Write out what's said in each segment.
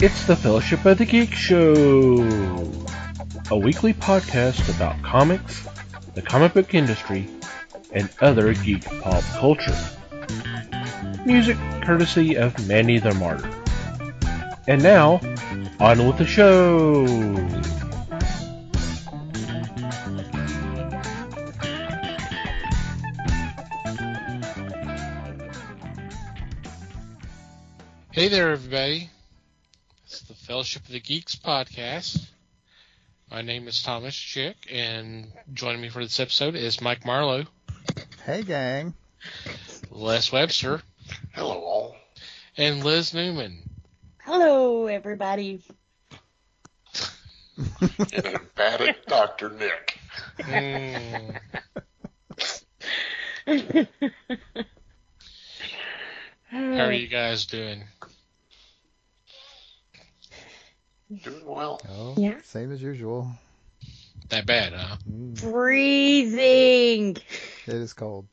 It's the Fellowship of the Geek Show, a weekly podcast about comics, the comic book industry, and other geek pop culture. Music courtesy of Manny the Martyr. And now, on with the show! Hey there, everybody. It's the Fellowship of the Geeks podcast. My name is Thomas Chick, and joining me for this episode is Mike Marlowe. Hey, gang. Les Webster. Hello, all. And Liz Newman. Hello, everybody. And emphatic Dr. Nick. How are you guys doing? Doing well. Oh, Yeah. Same as usual. That bad, huh? Freezing. It is cold.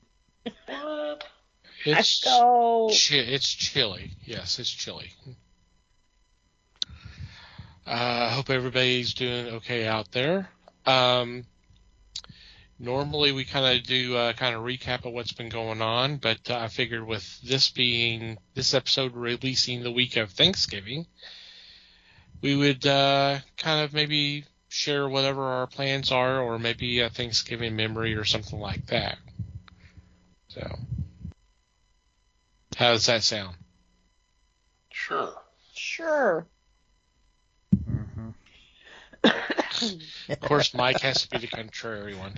It's go. It's chilly. Yes, it's chilly. I hope everybody's doing okay out there. Normally we kind of do kind of recap of what's been going on, but I figured with this episode releasing the week of Thanksgiving, we would kind of maybe share whatever our plans are, or maybe a Thanksgiving memory or something like that. So, how does that sound? Sure. Sure. Mm-hmm. Of course, Mike has to be the contrary one.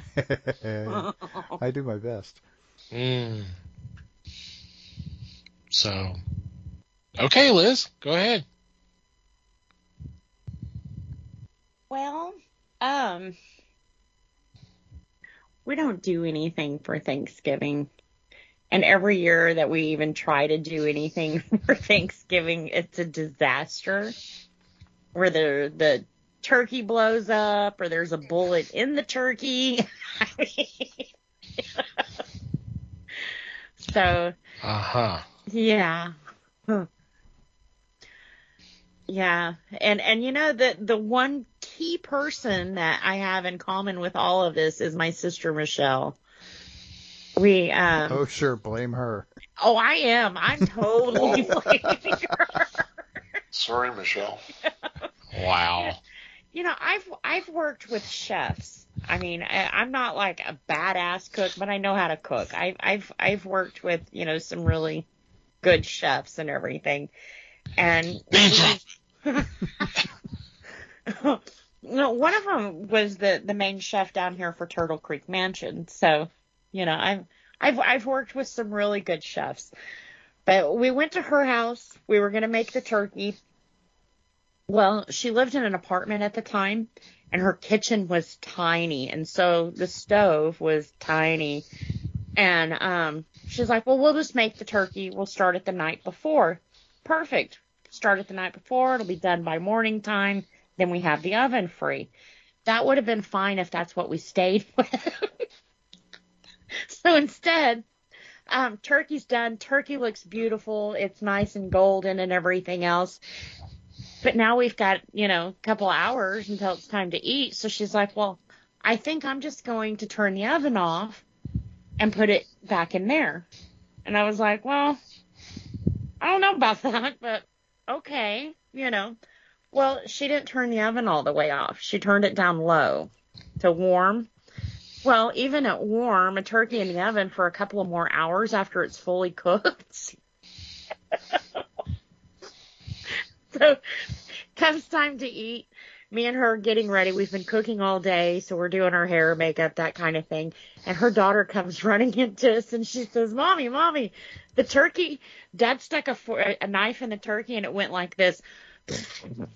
I do my best. So, okay, Liz, go ahead. Well, we don't do anything for Thanksgiving. And every year that we even try to do anything for Thanksgiving, it's a disaster. Where the turkey blows up, or there's a bullet in the turkey. So, yeah. Yeah, and you know, the one key person that I have in common with all of this is my sister Michelle. Oh, sure, blame her. Oh, I am. I'm totally blaming her. Sorry, Michelle. Wow. You know, I've worked with chefs. I mean, I'm not like a badass cook, but I know how to cook. I've worked with, you know, some really good chefs and everything. And no, one of them was the main chef down here for Turtle Creek Mansion. So, you know, I've worked with some really good chefs. But we went to her house. We were going to make the turkey. Well, she lived in an apartment at the time, and her kitchen was tiny, and so the stove was tiny. And she's like, well, we'll just make the turkey. We'll start it the night before. Perfect. Start it the night before. It'll be done by morning time. Then we have the oven free. That would have been fine if that's what we stayed with. So instead, turkey's done. Turkey looks beautiful. It's nice and golden and everything else. But now we've got, you know, a couple hours until it's time to eat. So she's like, well, I think I'm just going to turn the oven off and put it back in there. And I was like, well, I don't know about that, but okay, you know. Well, she didn't turn the oven all the way off. She turned it down low to warm. Well, even at warm, a turkey in the oven for a couple of more hours after it's fully cooked. So, comes time to eat. Me and her are getting ready. We've been cooking all day, so we're doing our hair, makeup, that kind of thing. And her daughter comes running into us, and she says, Mommy, the turkey, Dad stuck a knife in the turkey, and it went like this. The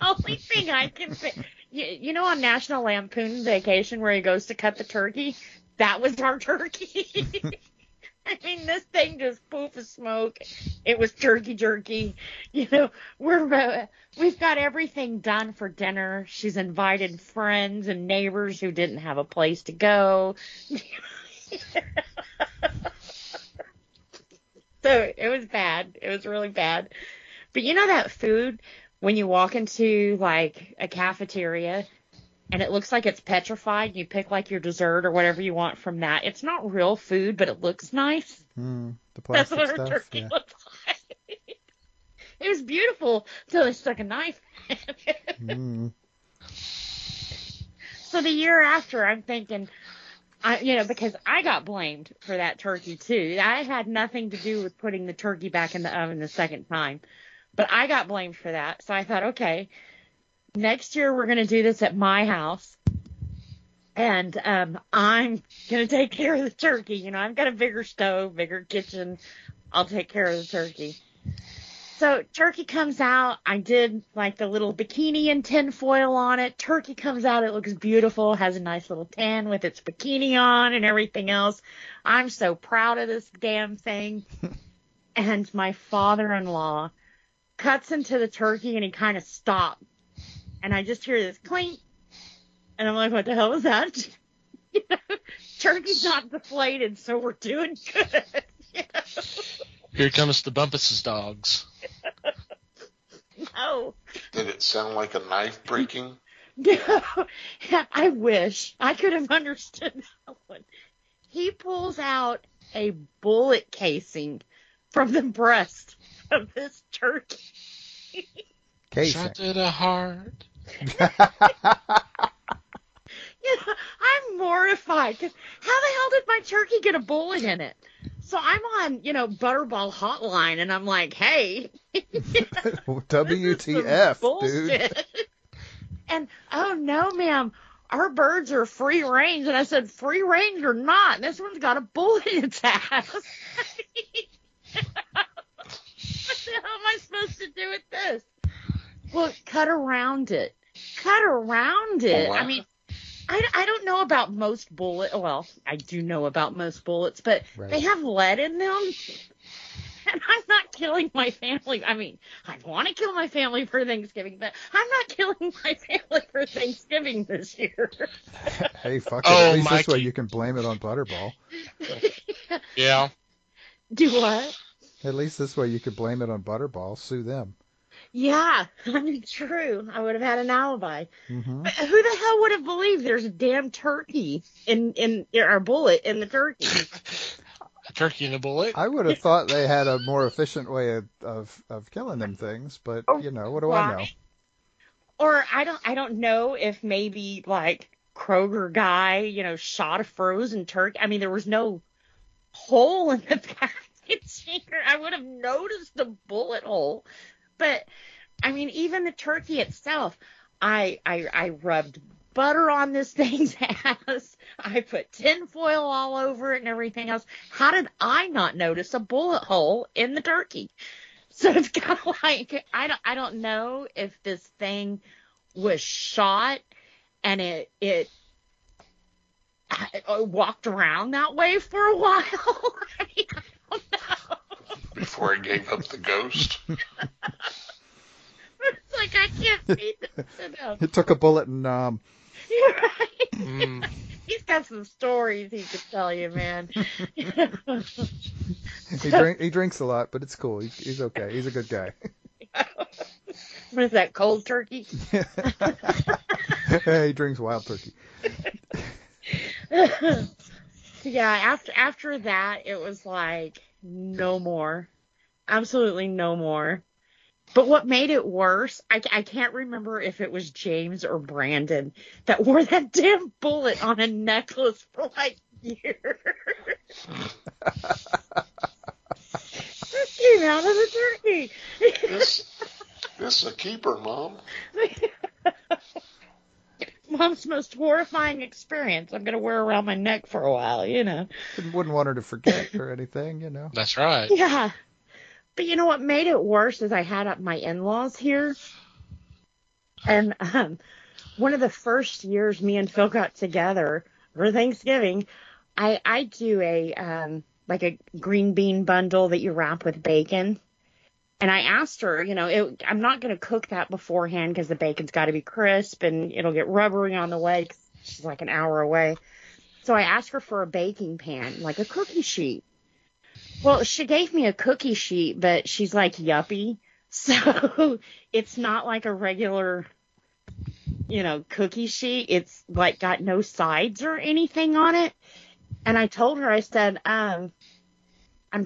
only thing I can say, you know, on National Lampoon Vacation where he goes to cut the turkey, that was our turkey. I mean, this thing just poof of smoke. It was turkey jerky. You know, we've got everything done for dinner. She's invited friends and neighbors who didn't have a place to go. So it was bad. It was really bad. But you know that food when you walk into like a cafeteria and it looks like it's petrified, you pick like your dessert or whatever you want from that. It's not real food, but it looks nice. The That's plastic what her stuff. turkey Yeah. looked like. It was beautiful until they stuck a knife in it. So the year after, I'm thinking, because I got blamed for that turkey too. I had nothing to do with putting the turkey back in the oven the second time, but I got blamed for that. So I thought, okay, next year we're going to do this at my house, and I'm going to take care of the turkey. I've got a bigger stove, bigger kitchen. I'll take care of the turkey. So turkey comes out. I did like the little bikini and tin foil on it. Turkey comes out. It looks beautiful. Has a nice little tan with its bikini on and everything else. I'm so proud of this damn thing. And my father-in-law cuts into the turkey and he kind of stopped. And I just hear this clink. And I'm like, what the hell was that? Turkey's not deflated, so we're doing good. Here comes the Bumpus's dogs. No. Did it sound like a knife breaking? No. I wish. I could have understood that one. He pulls out a bullet casing from the breast of this turkey. Casing. Shot to the heart. I'm mortified. 'Cause how the hell did my turkey get a bullet in it? So I'm on, Butterball Hotline, and I'm like, hey. WTF, dude. And, oh, no, ma'am, our birds are free range. And I said, free range or not? This one's got a bullet in its ass. What the hell am I supposed to do with this? Well, cut around it. Cut around it. Wow. I mean, I don't know about most bullets. Well, I do know about most bullets, but they have lead in them. And I'm not killing my family. I mean, I want to kill my family for Thanksgiving, but I'm not killing my family for Thanksgiving this year. Hey, fuck it. At least this way you can blame it on Butterball. Yeah. Do what? At least this way you could blame it on Butterball. Sue them. Yeah, I mean, true. I would have had an alibi. Mm-hmm. But who the hell would have believed there's a damn turkey or bullet in the turkey? A turkey and a bullet? I would have thought they had a more efficient way of killing them things, but what do I know? Or I don't know if maybe like Kroger guy, shot a frozen turkey. I mean, there was no hole in the packaging. I would have noticed the bullet hole. But I mean, even the turkey itself, I rubbed butter on this thing's ass. I put tin foil all over it and everything else. How did I not notice a bullet hole in the turkey? So it's kind of like, I don't know if this thing was shot and it walked around that way for a while. I mean, I don't know. Before he gave up the ghost? It's like, I can't feed this enough. It took a bullet and You're right. Mm. He's got some stories he could tell you, man. he drinks a lot, but it's cool. He's okay. He's a good guy. What is that, cold turkey? He drinks wild turkey. Yeah, after that, it was like, no more. Absolutely no more. But what made it worse, I can't remember if it was James or Brandon that wore that damn bullet on a necklace for like years. This came out of the turkey. This is a keeper, Mom. Mom's most horrifying experience. I'm going to wear around my neck for a while, Wouldn't want her to forget or anything, That's right. Yeah. But what made it worse is I had my in-laws here. And one of the first years me and Phil got together for Thanksgiving, I do a green bean bundle that you wrap with bacon. And I asked her, I'm not going to cook that beforehand because the bacon's got to be crisp and it'll get rubbery on the way 'cause she's like an hour away. So I asked her for a baking pan, like a cookie sheet. Well, she gave me a cookie sheet, but she's like yuppie, so it's not like a regular, cookie sheet. It's like got no sides or anything on it. And I told her, I said, I'm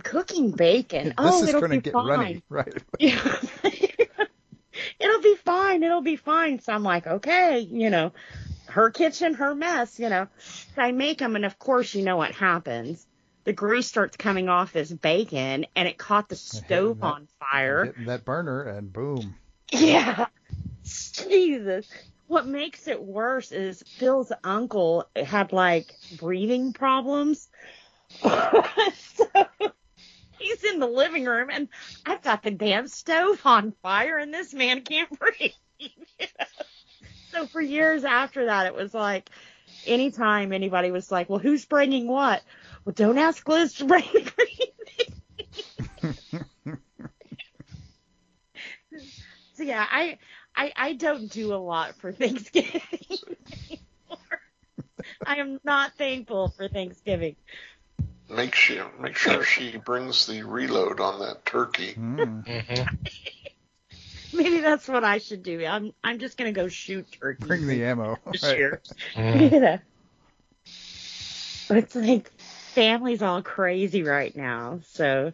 cooking bacon. This is it'll going to be get fine. runny, right? Yeah. It'll be fine. It'll be fine. So I'm like, okay, her kitchen, her mess, So I make them, and of course, you know what happens. The grease starts coming off this bacon, and it caught the stove on fire. Hitting that burner, and boom. Yeah. Jesus. What makes it worse is Phil's uncle had, breathing problems. So he's in the living room, and I've got the damn stove on fire, and this man can't breathe. So for years after that, it was like, anytime anybody was like, well, who's bringing what? Well, don't ask Liz to bring the breathing. So yeah, I don't do a lot for Thanksgiving anymore. I am not thankful for Thanksgiving. Make sure she brings the reload on that turkey. Mm-hmm. Maybe that's what I should do. I'm just gonna go shoot turkey. Bring the ammo. This Right. year. Mm. It's like family's all crazy right now, so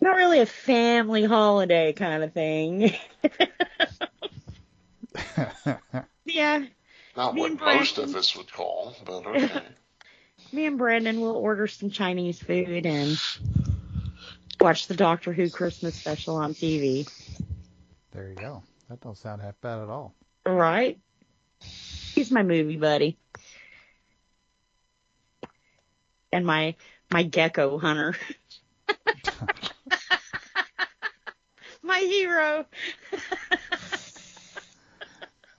not really a family holiday kind of thing. Yeah, Not Me what and most Brandon. of us would call, but okay. me and Brandon will order some Chinese food and watch the Doctor Who Christmas special on TV. There you go. That don't sound half bad at all. Right? He's my movie buddy. And my gecko hunter. My hero.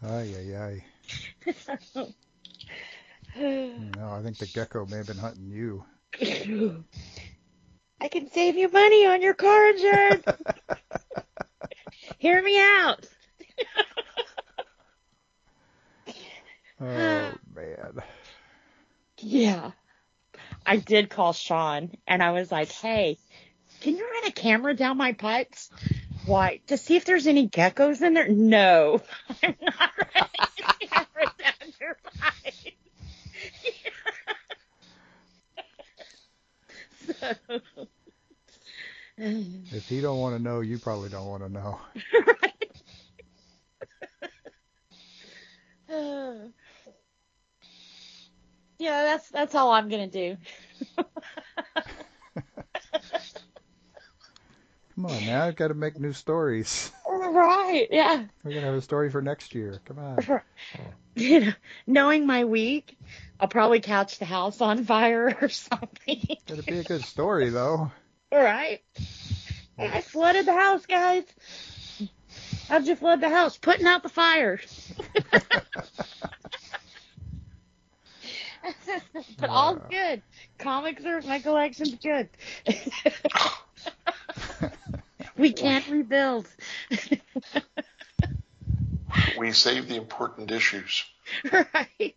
Ay, ay, ay. No, I think the gecko may have been hunting you. I can save you money on your car insurance. Hear me out. Oh, man. Yeah. I did call Sean, and I was like, hey, can you run a camera down my pipes? Why? To see if there's any geckos in there? No. I'm not running a camera down your pipes. So, If he don't want to know, you probably don't want to know. Yeah, that's all I'm gonna do. Come on now, got to make new stories. Right? Yeah. We're gonna have a story for next year. Come on. Knowing my week, I'll probably catch the house on fire or something. It'll be a good story though. All right. I flooded the house, guys. How'd you flood the house? Putting out the fire. But all's good. Comics are, my collection's good. We can't rebuild. We save the important issues. Right.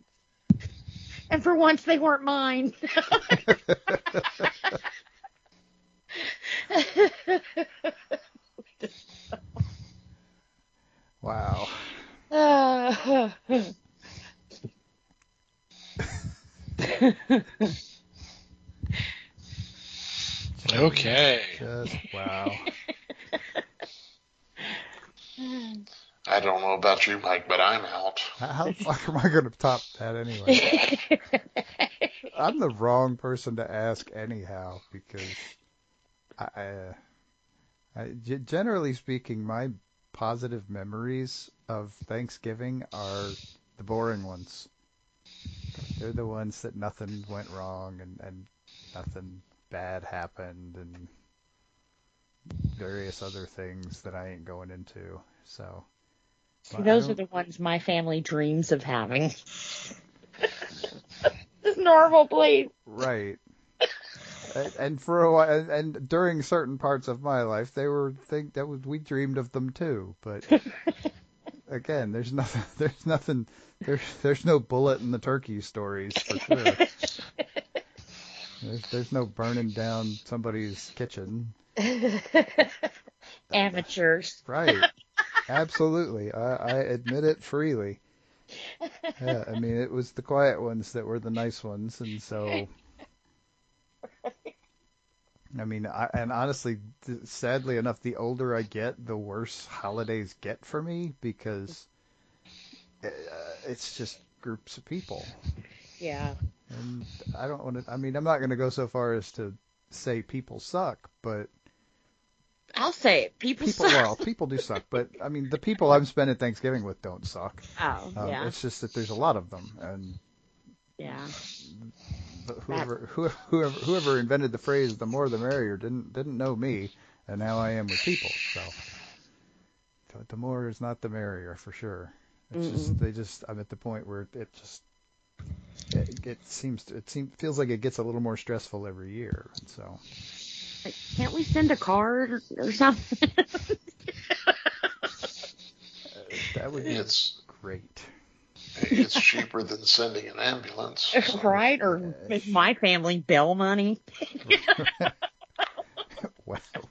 And for once, they weren't mine. Wow. Okay. Just wow. I don't know about you, Mike, but I'm out. How the fuck am I gonna top that anyway? I'm the wrong person to ask anyhow because generally speaking, my positive memories of Thanksgiving are the boring ones. They're the ones that nothing went wrong and nothing bad happened and various other things that I ain't going into. So See, those are the ones my family dreams of having. Just normal, please. right. And for a while, and during certain parts of my life, we dreamed of them too. But again, there's no bullet in the turkey stories for sure. There's no burning down somebody's kitchen. Amateurs. Right. Absolutely. I admit it freely. Yeah, I mean, it was the quiet ones that were the nice ones, and so, I mean, and honestly, sadly enough, the older I get, the worse holidays get for me because it's just groups of people. Yeah. And I don't want to, I mean, I'm not going to go so far as to say people suck, but I'll say it. People suck. well, people do suck, but I mean, the people I'm spending Thanksgiving with don't suck. Oh, yeah. It's just that there's a lot of them, and Yeah. whoever invented the phrase "the more the merrier" didn't know me, and now I am with people. So the more is not the merrier for sure. It's I'm at the point where it feels like it gets a little more stressful every year, and so. Like, can't we send a card or something? That would be great. It's cheaper than sending an ambulance. So. Right? Or my family bail money.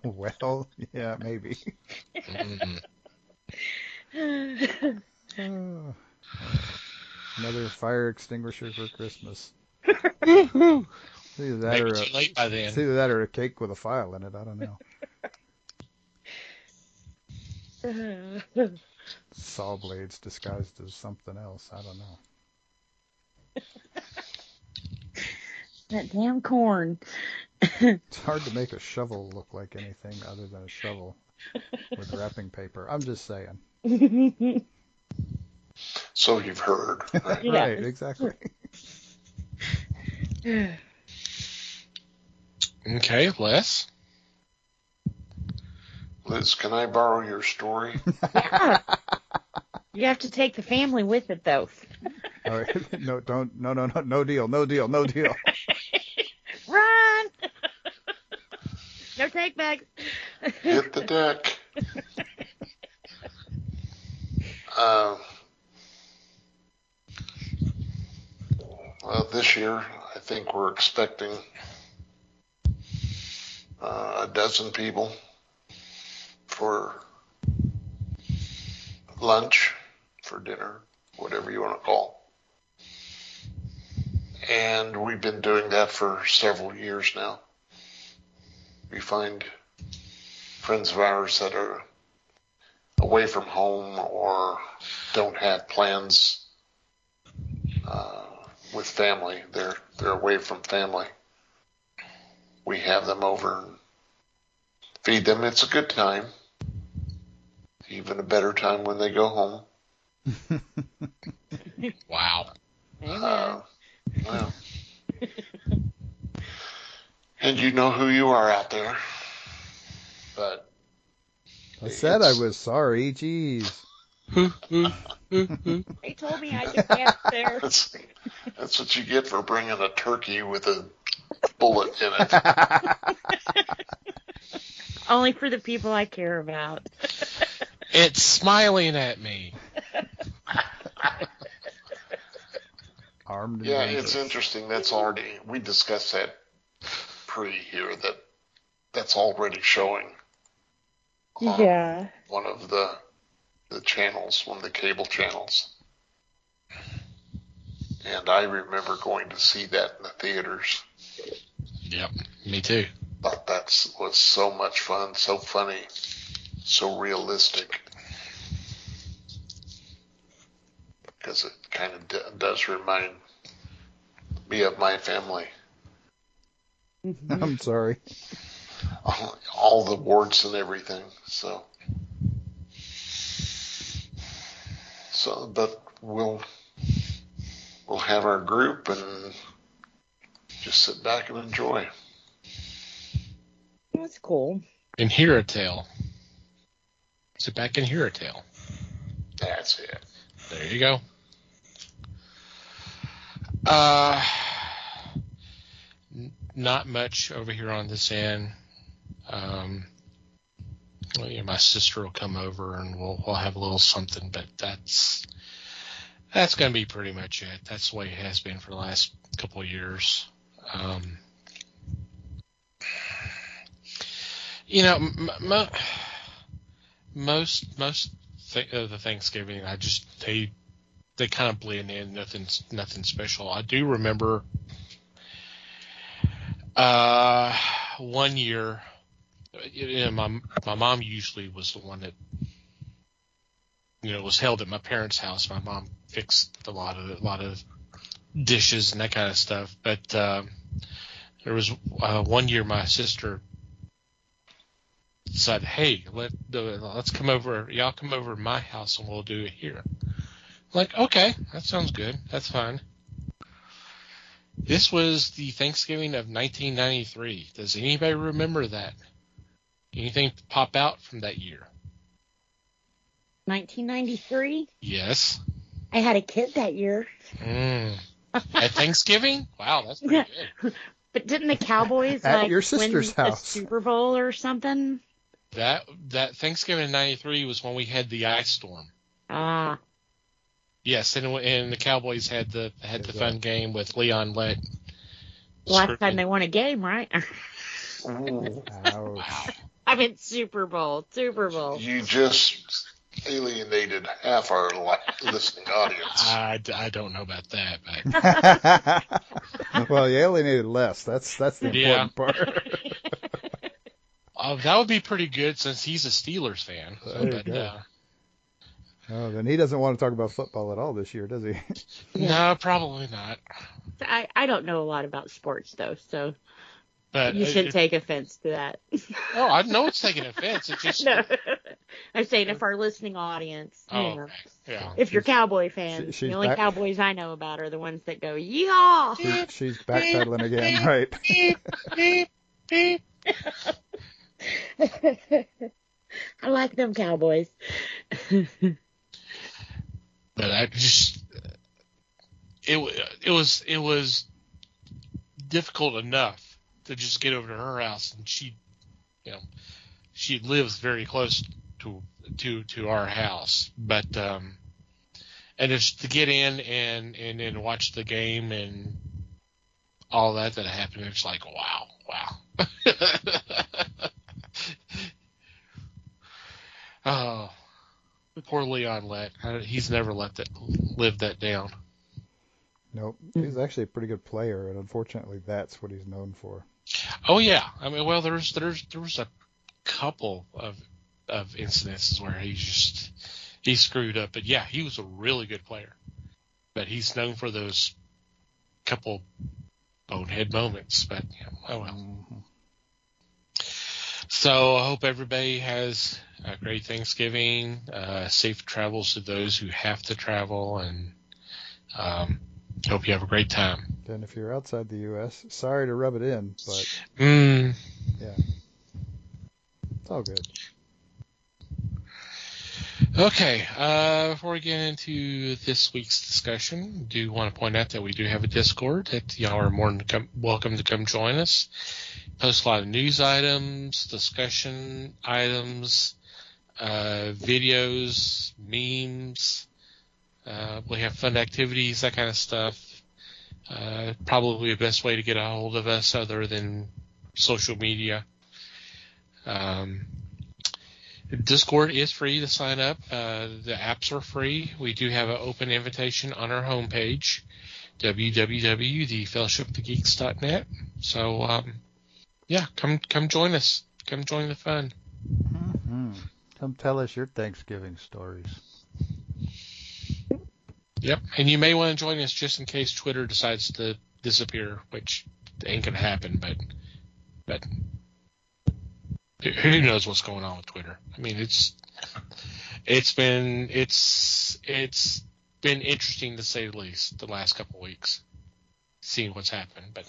well, yeah, maybe. Another fire extinguisher for Christmas. Either that, Maybe too late by then. It's either that or a cake with a file in it. I don't know. Saw blades disguised as something else. I don't know. That damn corn. It's hard to make a shovel look like anything other than a shovel with wrapping paper. I'm just saying. So you've heard. Right, Yeah. Right, exactly. Okay, Les. Liz, can I borrow your story? Yeah. You have to take the family with it, though. All right. No deal. Run! No take backs. Hit the deck. Well, this year, I think we're expecting a dozen people for lunch, for dinner, whatever you want to call. And we've been doing that for several years now. We find friends of ours that are away from home or don't have plans with family. They're away from family. We have them over and feed them. It's a good time. Even a better time when they go home. Wow. Amen. Well. And you know who you are out there. But I said I was sorry. Jeez. They told me I could dance there. that's what you get for bringing a turkey with a bullet in it. Only for the people I care about. It's smiling at me. Armed and Yeah, dangerous. it's interesting. That's already, we discussed that here, that's already showing on Yeah. one of the channels, one of the cable channels. And I remember going to see that in the theaters. Yep, me too. Thought that was so much fun, so funny, so realistic. Because it kind of does remind me of my family. I'm sorry. All the warts and everything. So, but we'll have our group and just sit back and enjoy. That's cool. And hear a tale. Sit back and hear a tale. That's it. There you go. Not much over here on this end. Well, my sister will come over and we'll have a little something, but that's going to be pretty much it. That's the way it has been for the last couple of years. You know, most of the Thanksgiving, they kind of blend in. Nothing special. I do remember one year. My mom usually was the one that was held at my parents' house. My mom fixed a lot of dishes and that kind of stuff. But there was one year my sister decided, hey, let's come over. Y'all come over to my house and we'll do it here. I'm like, okay, that sounds good. That's fine. This was the Thanksgiving of 1993. Does anybody remember that? Anything pop out from that year? 1993? Yes. I had a kid that year. At Thanksgiving? Wow, that's pretty good. But didn't the Cowboys at your sister's win house a Super Bowl or something? That Thanksgiving in '93 was when we had the ice storm. Ah. Yes, and the Cowboys had the fun game with Leon Lett. Last time they won a game, right? Wow. I mean Super Bowl. You just alienated half our listening audience. I don't know about that, but well, you alienated less. That's the important part. That would be pretty good since he's a Steelers fan. Oh, then he doesn't want to talk about football at all this year, does he? No, probably not. I don't know a lot about sports though, so but you should take offense to that. Oh, I know it's taking offense. It's just no. I'm saying if our listening audience, okay. Yeah. If you're Cowboy fans, the only Cowboys I know about are the ones that go, yeehaw! She's backpedaling again, right? Beep, beep, beep. I like them Cowboys. But I just it was difficult enough to just get over to her house, and she lives very close to our house, but and just to get in and watch the game and all that happened, it's like wow. Oh, poor Leon Lett. He's never lived that down. Nope. He's actually a pretty good player, and unfortunately, that's what he's known for. Oh yeah. I mean, well, there was a couple of incidences where he screwed up, but yeah, he was a really good player. But he's known for those couple bonehead moments. But oh well. Mm-hmm. So I hope everybody has a great Thanksgiving, safe travels to those who have to travel, and hope you have a great time. And if you're outside the U.S., sorry to rub it in, but yeah, it's all good. Okay, before we get into this week's discussion, I do want to point out that we do have a Discord that y'all are more than welcome to come join us. Post a lot of news items, discussion items, videos, memes. We have fun activities, that kind of stuff. Probably the best way to get a hold of us other than social media. Discord is free to sign up. The apps are free. We do have an open invitation on our homepage, www.thefellowshipofthegeeks.net. So, yeah, come join us. Come join the fun. Mm-hmm. Come tell us your Thanksgiving stories. Yep, and you may want to join us just in case Twitter decides to disappear, which ain't gonna happen. But who knows what's going on with Twitter? I mean, it's been interesting to say the least the last couple of weeks, seeing what's happened. But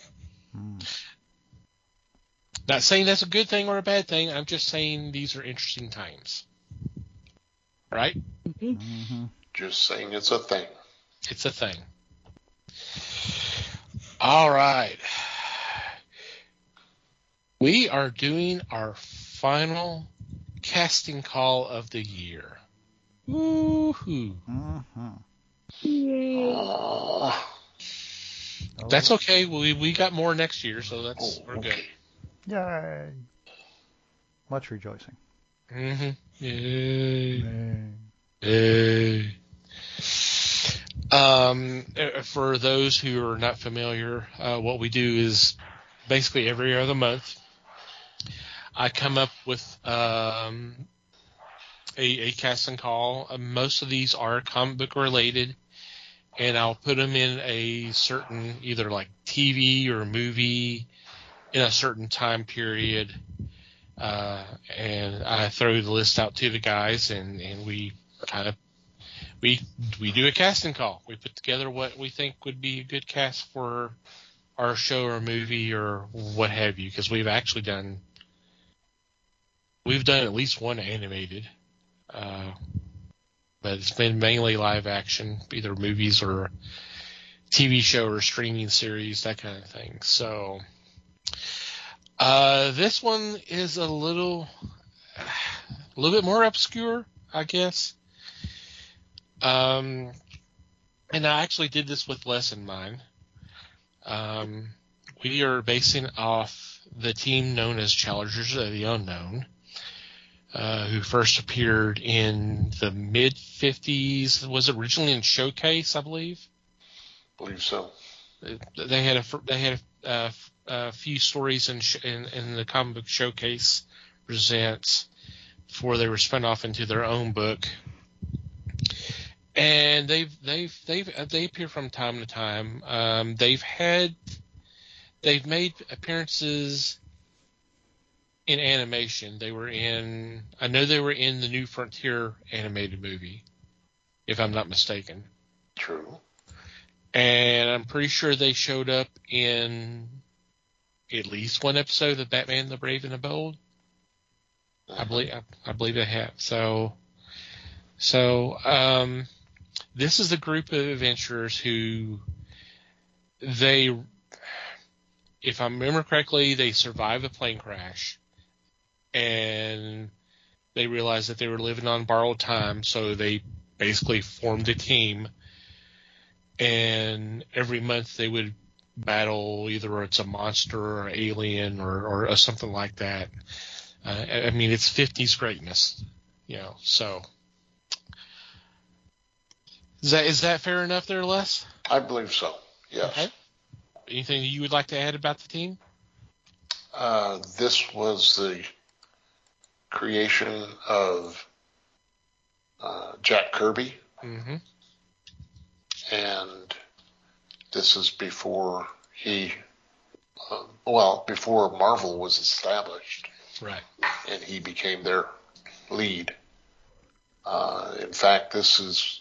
not saying that's a good thing or a bad thing. I'm just saying these are interesting times, right? Mm-hmm. Just saying it's a thing. It's a thing. All right. We are doing our final casting call of the year. Woohoo. Mm-hmm. That's okay. We got more next year, so we're good. Yay. Much rejoicing. Mm-hmm. Yay. Man. Yay. For those who are not familiar, what we do is basically every other month, I come up with a cast and call. Most of these are comic book related, and I'll put them in a certain either like TV or movie in a certain time period, and I throw the list out to the guys, and we kind of we do a casting call. We put together what we think would be a good cast for our show or movie or what have you, because we've done at least one animated, but it's been mainly live action, either movies or TV show or streaming series, that kind of thing. So this one is a little bit more obscure, I guess. And I actually did this with Les in mind. We are basing off the team known as Challengers of the Unknown, who first appeared in the mid-50s. Was originally in Showcase, I believe. I believe so. They had a few stories in the comic book Showcase Presents before they were spun off into their own book. And they appear from time to time. They've made appearances in animation. I know they were in the New Frontier animated movie, if I'm not mistaken. True. And I'm pretty sure they showed up in at least one episode of Batman the Brave and the Bold. I believe they have. So this is a group of adventurers who if I remember correctly, they survived a plane crash, and they realized that they were living on borrowed time, so they basically formed a team, and every month they would battle either it's a monster or alien or something like that. I mean, it's 50s greatness, so. Is that fair enough there, Les? I believe so, yes. Okay. Anything you would like to add about the team? This was the creation of Jack Kirby. Mm-hmm. And this is before before Marvel was established. Right. And he became their lead. In fact, this is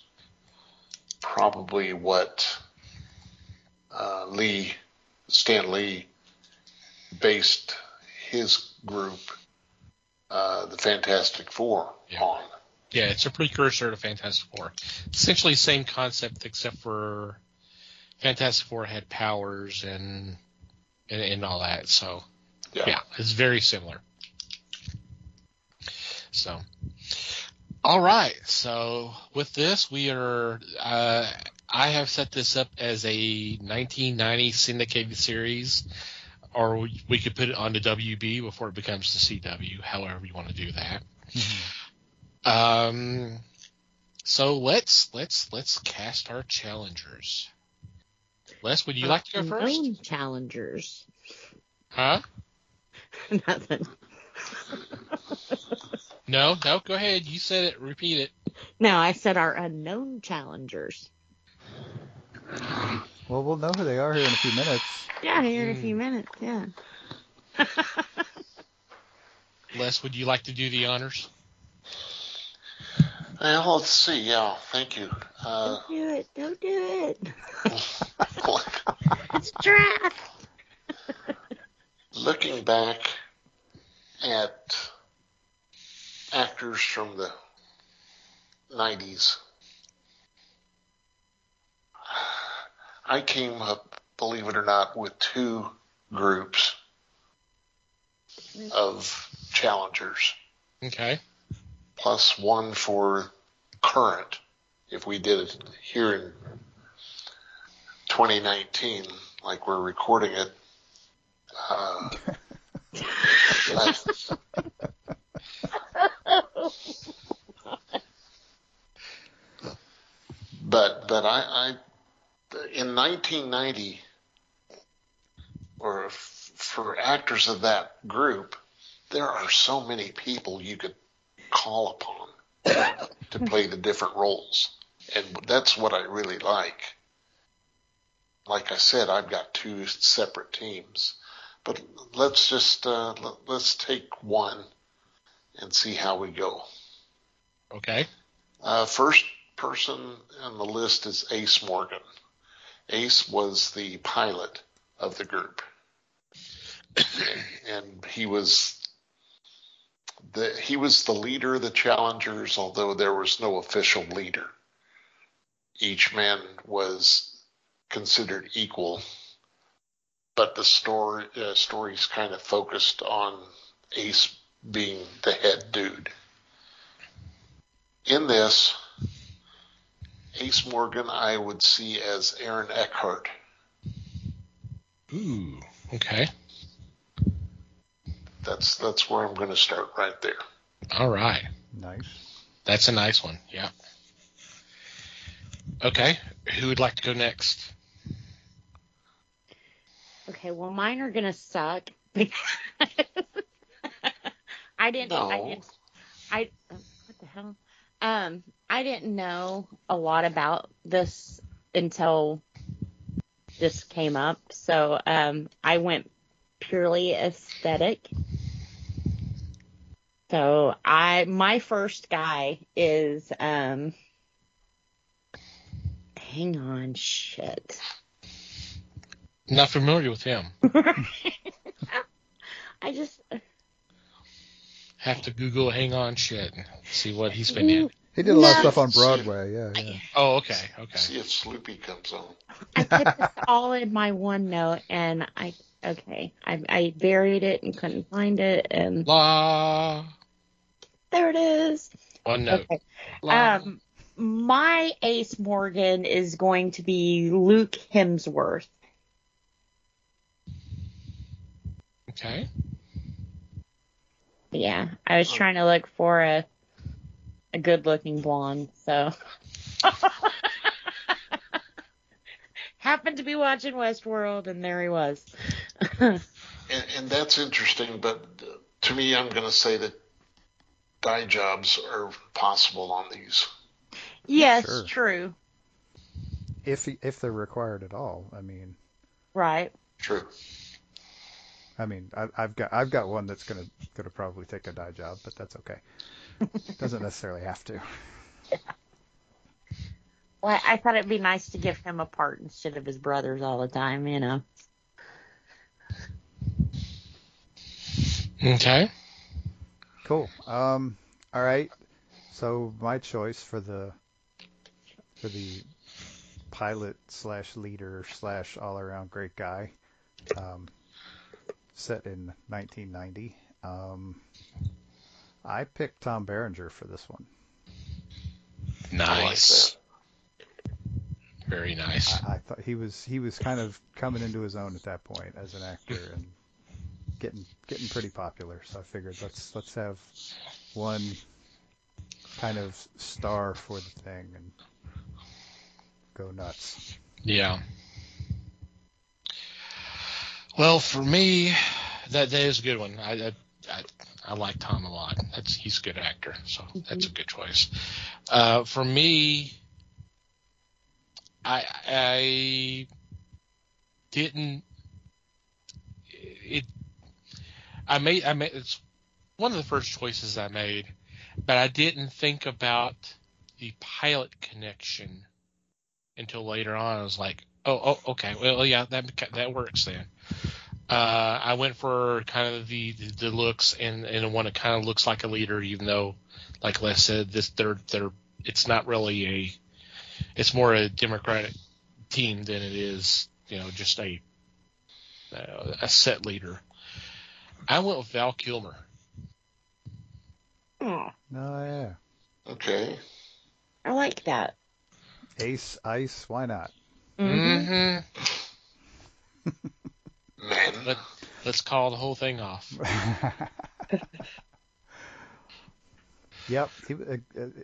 probably what Stan Lee based his group, the Fantastic Four, on. Yeah, it's a precursor to Fantastic Four. Essentially same concept, except for Fantastic Four had powers and all that. So, yeah, it's very similar. So, all right. So with this, we are. I have set this up as a 1990 syndicated series, or we could put it on the WB before it becomes the CW. However you want to do that. Mm-hmm. So let's cast our challengers. Les, would you like to go first? Challengers. Huh? Nothing. No, go ahead. You said it. Repeat it. No, I said our unknown challengers. Well, we'll know who they are here in a few minutes. Yeah, here in a few minutes, yeah. Les, would you like to do the honors? Well, let's see. Yeah, thank you. Don't do it. It's a trap. Looking back at actors from the 90s, I came up, believe it or not, with two groups of challengers. Okay. Plus one for current, if we did it here in 2019, like we're recording it. But I in 1990, or for actors of that group, there are so many people you could call upon to play the different roles. And that's what I really like. Like I said, I've got 2 separate teams. But let's just let's take one and see how we go. Okay. First person on the list is Ace Morgan. Ace was the pilot of the group, and he was the leader of the challengers, although there was no official leader. Each man was considered equal, but the story's kind of focused on Ace being the head dude. In this, Ace Morgan I would see as Aaron Eckhart. Ooh, okay. That's where I'm going to start right there. All right. Nice. That's a nice one. Yeah. Okay. Who would like to go next? Okay, well, mine are gonna suck because what the hell? I didn't know a lot about this until this came up, so I went purely aesthetic. So my first guy is hang on, shit. Not familiar with him. I just Have to Google hang on shit and see what he's been in. He did a lot of No. stuff on Broadway. Yeah. Oh, okay. See if Sloopy comes on. I put this all in my OneNote, and I buried it and couldn't find it, and La. there it is. One note. Okay. La. My Ace Morgan is going to be Luke Hemsworth. Okay. Yeah, I was trying to look for a good-looking blonde, so happened to be watching Westworld, and there he was. And that's interesting, but to me, I'm going to say that dye jobs are possible on these. Yes, Sure. true. If they're required at all. I mean, Right. True. I've got one that's gonna probably take a dye job, but that's okay. Doesn't necessarily have to. Well, I thought it'd be nice to give him a part instead of his brothers all the time, you know. Okay. Cool. All right. So my choice for the pilot / leader / all around great guy, set in 1990. I picked Tom Berenger for this one. Nice. Very nice. I thought he was kind of coming into his own at that point as an actor and getting pretty popular. So I figured let's have one kind of star for the thing and go nuts. Yeah. Well, for me, that is a good one. I like Tom a lot. He's a good actor, so that's a good choice. For me, I didn't. I made it's one of the first choices I made, but I didn't think about the pilot connection until later on. I was like, oh, okay, well, yeah, that works then. I went for kind of the looks and one that kind of looks like a leader, even though, like Les said, it's not really it's more a Democratic team than it is, just a set leader. I went with Val Kilmer. Oh, Yeah. Okay. I like that. Ace, Ice, why not? Mm-hmm. Man. Let's call the whole thing off. Yep,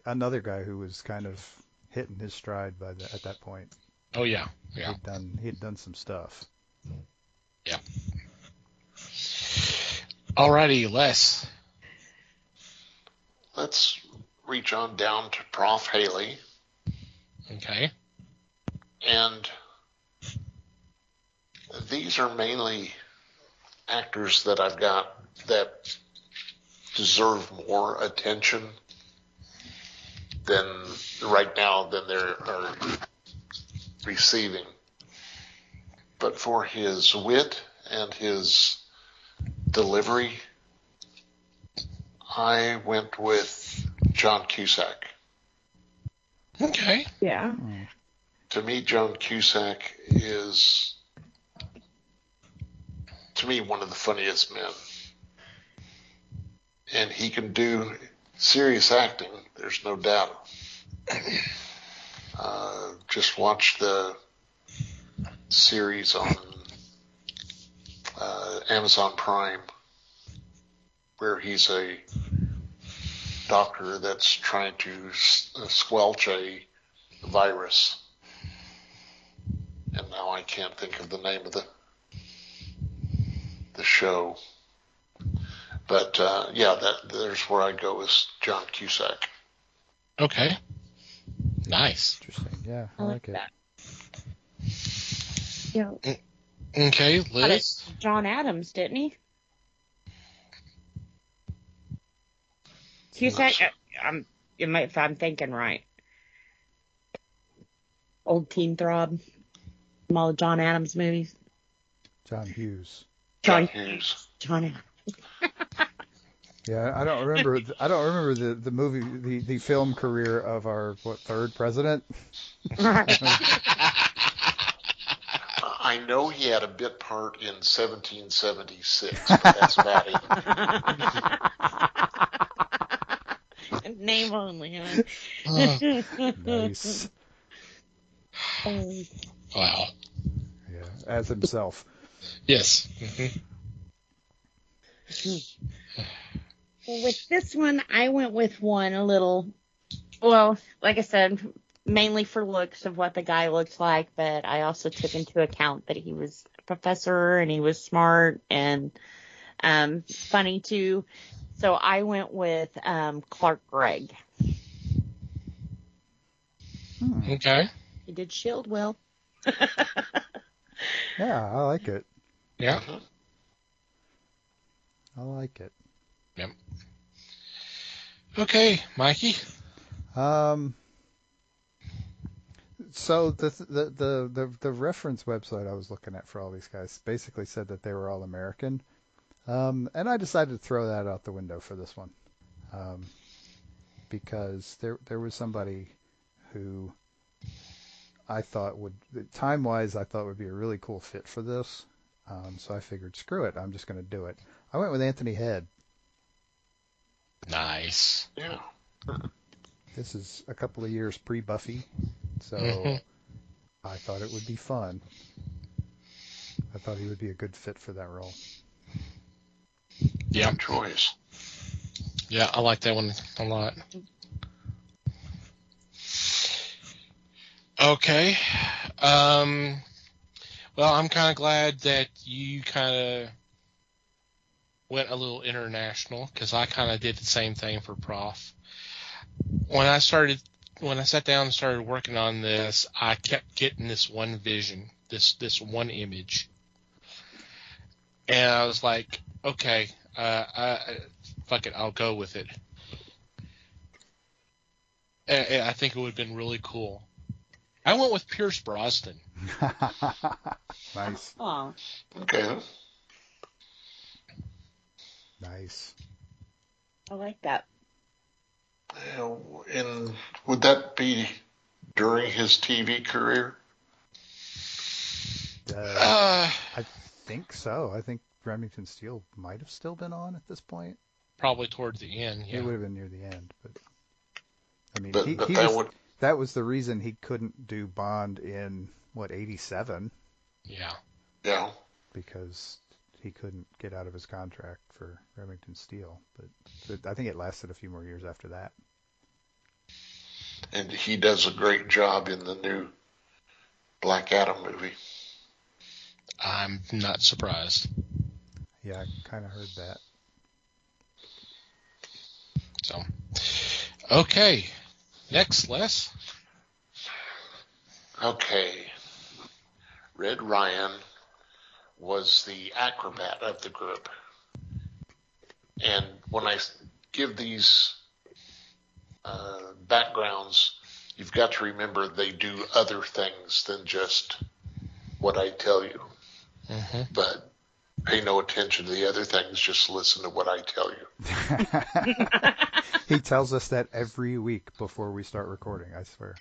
another guy who was kind of hitting his stride at that point. Oh yeah, yeah, He had done some stuff. yeah. Alrighty, Les. Let's reach on down to Prof. Haley. Okay. And these are mainly actors that I've got that deserve more attention than right now than they're receiving. But for his wit and his delivery, I went with John Cusack. Okay. Yeah. To me, John Cusack is, to me, one of the funniest men. And he can do serious acting, there's no doubt. Just watch the series on Amazon Prime, where he's a doctor that's trying to squelch a virus. And now I can't think of the name of the show. But there's where I go with John Cusack. Okay. Nice. Interesting. Yeah, I like it. that. Yeah. Okay, Liz. John Adams, didn't he? Cusack. If I'm thinking right. Old teen throb from all the John Adams movies. John Hughes. John Hughes. John Adams. Yeah, I don't remember the movie, the film career of our third president. I know he had a bit part in 1776, but that's about it. Name only, huh? Nice. Wow. Yeah, as himself. Yes. Mm-hmm. Well, with this one, I went with one a little, well, like I said, mainly for looks of what the guy looks like, but I also took into account that he was a professor and he was smart and funny too. So I went with Clark Gregg. Okay. He did Shield well. Yeah, I like it. Yeah. I like it. Yep. Okay, Mikey. So the reference website I was looking at for all these guys basically said that they were all American, and I decided to throw that out the window for this one, because there was somebody who I thought time-wise would be a really cool fit for this, so I figured, screw it, I'm just going to do it. I went with Anthony Head. Nice. Yeah. This is a couple of years pre-Buffy, so I thought it would be fun. I thought he would be a good fit for that role. Yeah. Good choice. Yeah, I like that one a lot. Okay. Well, I'm kind of glad that you kind of went a little international, because I kind of did the same thing for Prof. When I sat down and started working on this, I kept getting this one vision, this one image, and I was like, okay, fuck it, I'll go with it. And I think it would have been really cool. I went with Pierce Brosnan. Nice. Oh. Okay. Nice. I like that. And would that be during his TV career? I think so. I think Remington Steele might have still been on at this point. Probably towards the end, yeah. It would have been near the end, but I mean, that was the reason he couldn't do Bond in 87? Yeah. Yeah. Because he couldn't get out of his contract for Remington Steele. But I think it lasted a few more years after that. And he does a great job in the new Black Adam movie. I'm not surprised. Yeah, I kind of heard that. So, okay. Next, Les. Okay. Red Ryan was the acrobat of the group. And when I give these backgrounds, you've got to remember they do other things than just what I tell you. Mm-hmm. But pay no attention to the other things, just listen to what I tell you. He tells us that every week before we start recording, I swear.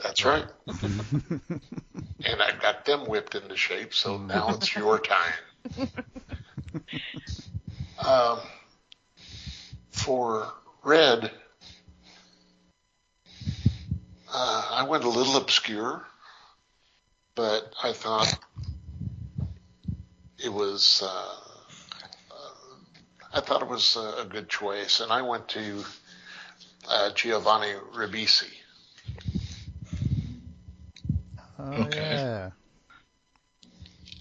That's right. And I got them whipped into shape, so now it's your time. For Red, I went a little obscure, but I thought it was a good choice, and I went to Giovanni Ribisi. Oh, Okay. yeah.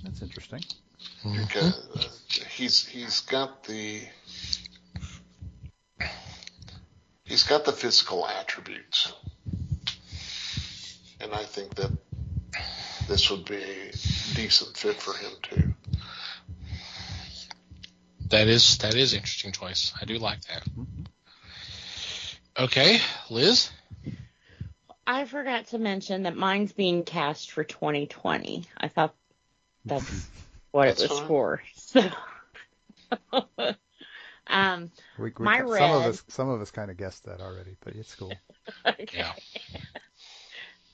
That's interesting. Because he's got the physical attributes, and I think that this would be a decent fit for him too. That is an interesting choice. I do like that. Okay, Liz. I forgot to mention that mine's being cast for 2020. I thought that's what That's it was fine. for. So, my red. Some of us kind of guessed that already, but it's cool. Okay.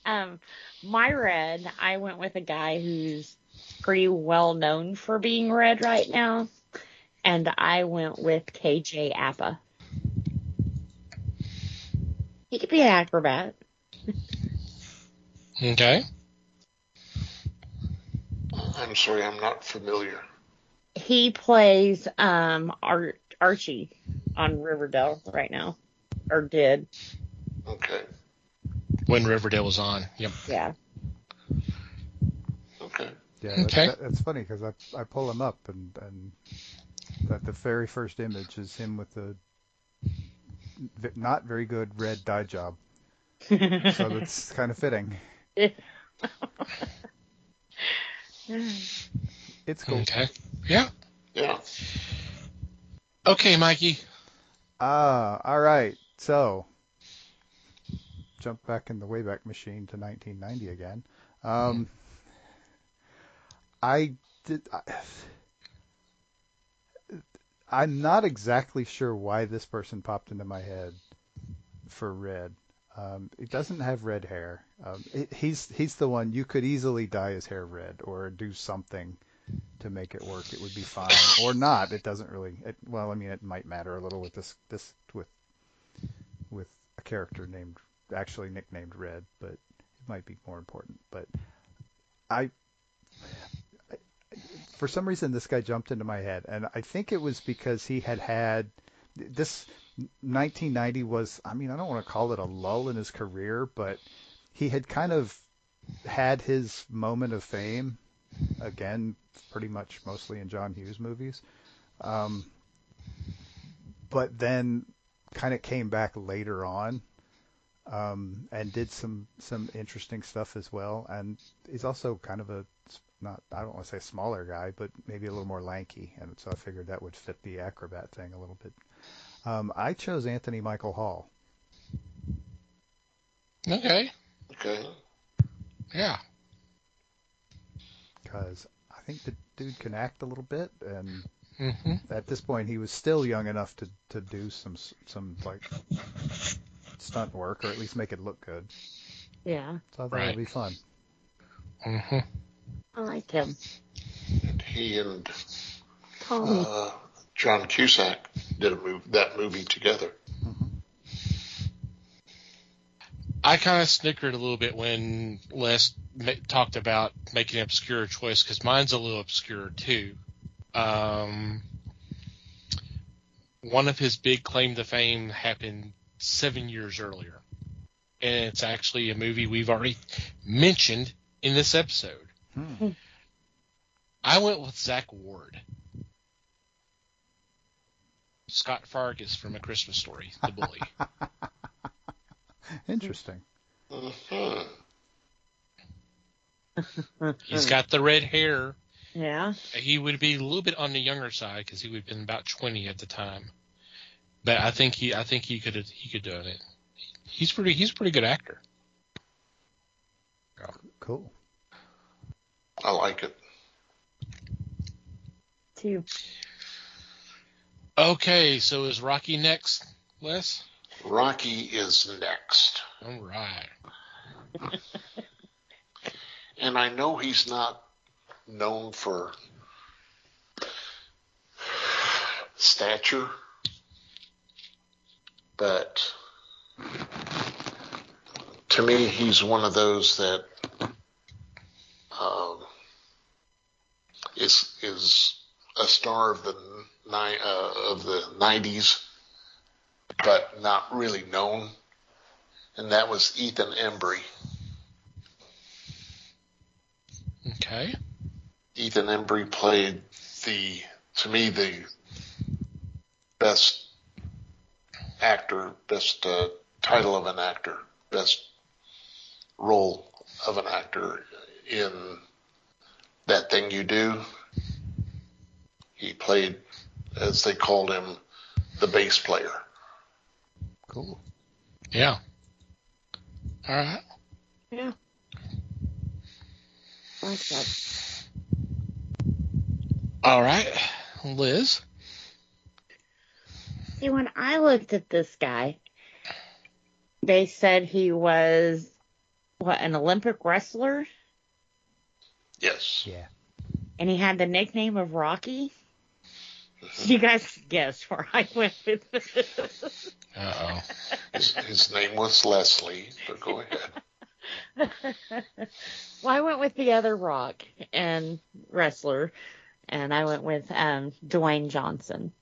Yeah. My red, I went with a guy who's pretty well known for being red right now, and I went with KJ Apa. He could be an acrobat. Okay. I'm sorry, I'm not familiar. He plays Archie on Riverdale right now, or did. Okay. When Riverdale was on. Yep. Yeah. Okay. Yeah, Okay. that's funny because I pull him up and that the very first image is him with a not very good red dye job. So that's kind of fitting. It's cool. Okay. Yeah. Yeah. Okay, Mikey. All right. So, jump back in the Wayback Machine to 1990 again. I'm not exactly sure why this person popped into my head for Red. He doesn't have red hair. He's the one you could easily dye his hair red or do something to make it work. It would be fine, or not. It doesn't really. Well, I mean, it might matter a little with this with a character actually nicknamed Red, but it might be more important. But for some reason, this guy jumped into my head, and I think it was because he had this 1990 was, I mean, I don't want to call it a lull in his career, but he had kind of had his moment of fame, again, pretty much mostly in John Hughes movies, but then kind of came back later on and did some interesting stuff as well, and he's also kind of I don't want to say smaller guy, but maybe a little more lanky, and so I figured that would fit the acrobat thing a little bit. I chose Anthony Michael Hall. Okay. Okay. Yeah. Because I think the dude can act a little bit, and Mm-hmm. at this point he was still young enough to do some like stunt work, or at least make it look good. Yeah. So I thought Right. it'd be fun. Mm-hmm. I like him. And he and Tommy. John Cusack did that movie together. I kind of snickered a little bit when Les talked about making an obscure choice, because mine's a little obscure too. one of his big claim to fame happened 7 years earlier. And it's actually a movie we've already mentioned in this episode. I went with Zach Ward. Scott Fargus from A Christmas Story, the bully. Interesting. Mhm. He's got the red hair. Yeah. He would be a little bit on the younger side because he would have been about 20 at the time. But I think he could do it. He's a pretty good actor. Cool. I like it. Too. Okay, so is Rocky next, Les? Rocky is next. All right. And I know he's not known for stature, but to me, he's one of those that is a star of the 90s, but not really known, and that was Ethan Embry. Okay. Ethan Embry played to me, the best actor, best title of an actor, best role of an actor in That Thing You Do. He played, as they called him, the bass player. Cool. Yeah. All right. Yeah. Like that. All right. Liz? See, when I looked at this guy, they said he was, an Olympic wrestler? Yes. Yeah. And he had the nickname of Rocky? You guys guess where I went with this. Uh-oh. His name was Leslie, but go ahead. Well, I went with the other Rock and wrestler, and I went with Dwayne Johnson.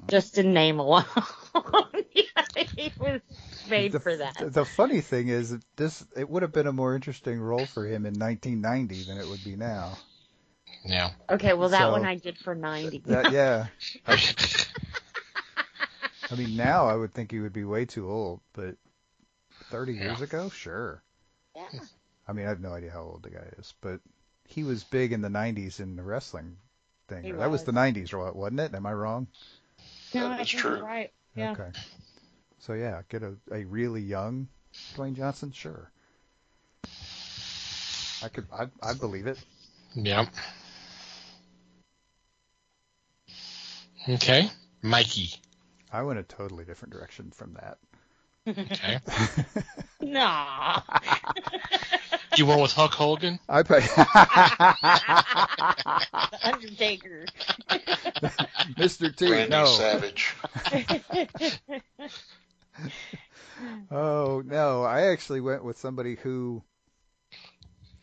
Just in name alone. Yeah, he was made for that. The funny thing is, it would have been a more interesting role for him in 1990 than it would be now. Yeah. Okay, well, that So, one I did for 90. Yeah. I mean, now I would think he would be way too old, but 30 years ago, sure. Yeah. I mean, I have no idea how old the guy is, but he was big in the 90s in the wrestling thing. He That was was. the 90s, wasn't it? Am I wrong? No, That I is think true. you're right. Yeah. Okay. So, yeah, get a really young Dwayne Johnson, sure. I'd believe it. Yeah. Okay. Mikey. I went a totally different direction from that. Okay. Nah. You went with Hulk Hogan? I pay Undertaker. Mr. T. Randy No. Savage. Oh no, I actually went with somebody who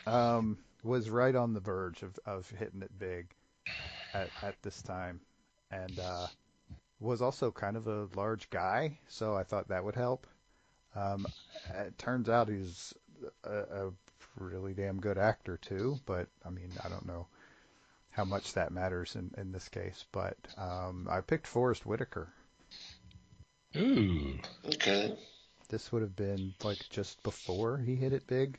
was right on the verge of hitting it big at this time, and was also kind of a large guy, so I thought that would help. It turns out he's a really damn good actor too, but I mean, I don't know how much that matters in this case, but I picked Forrest Whitaker. Ooh. Okay. This would have been like just before he hit it big.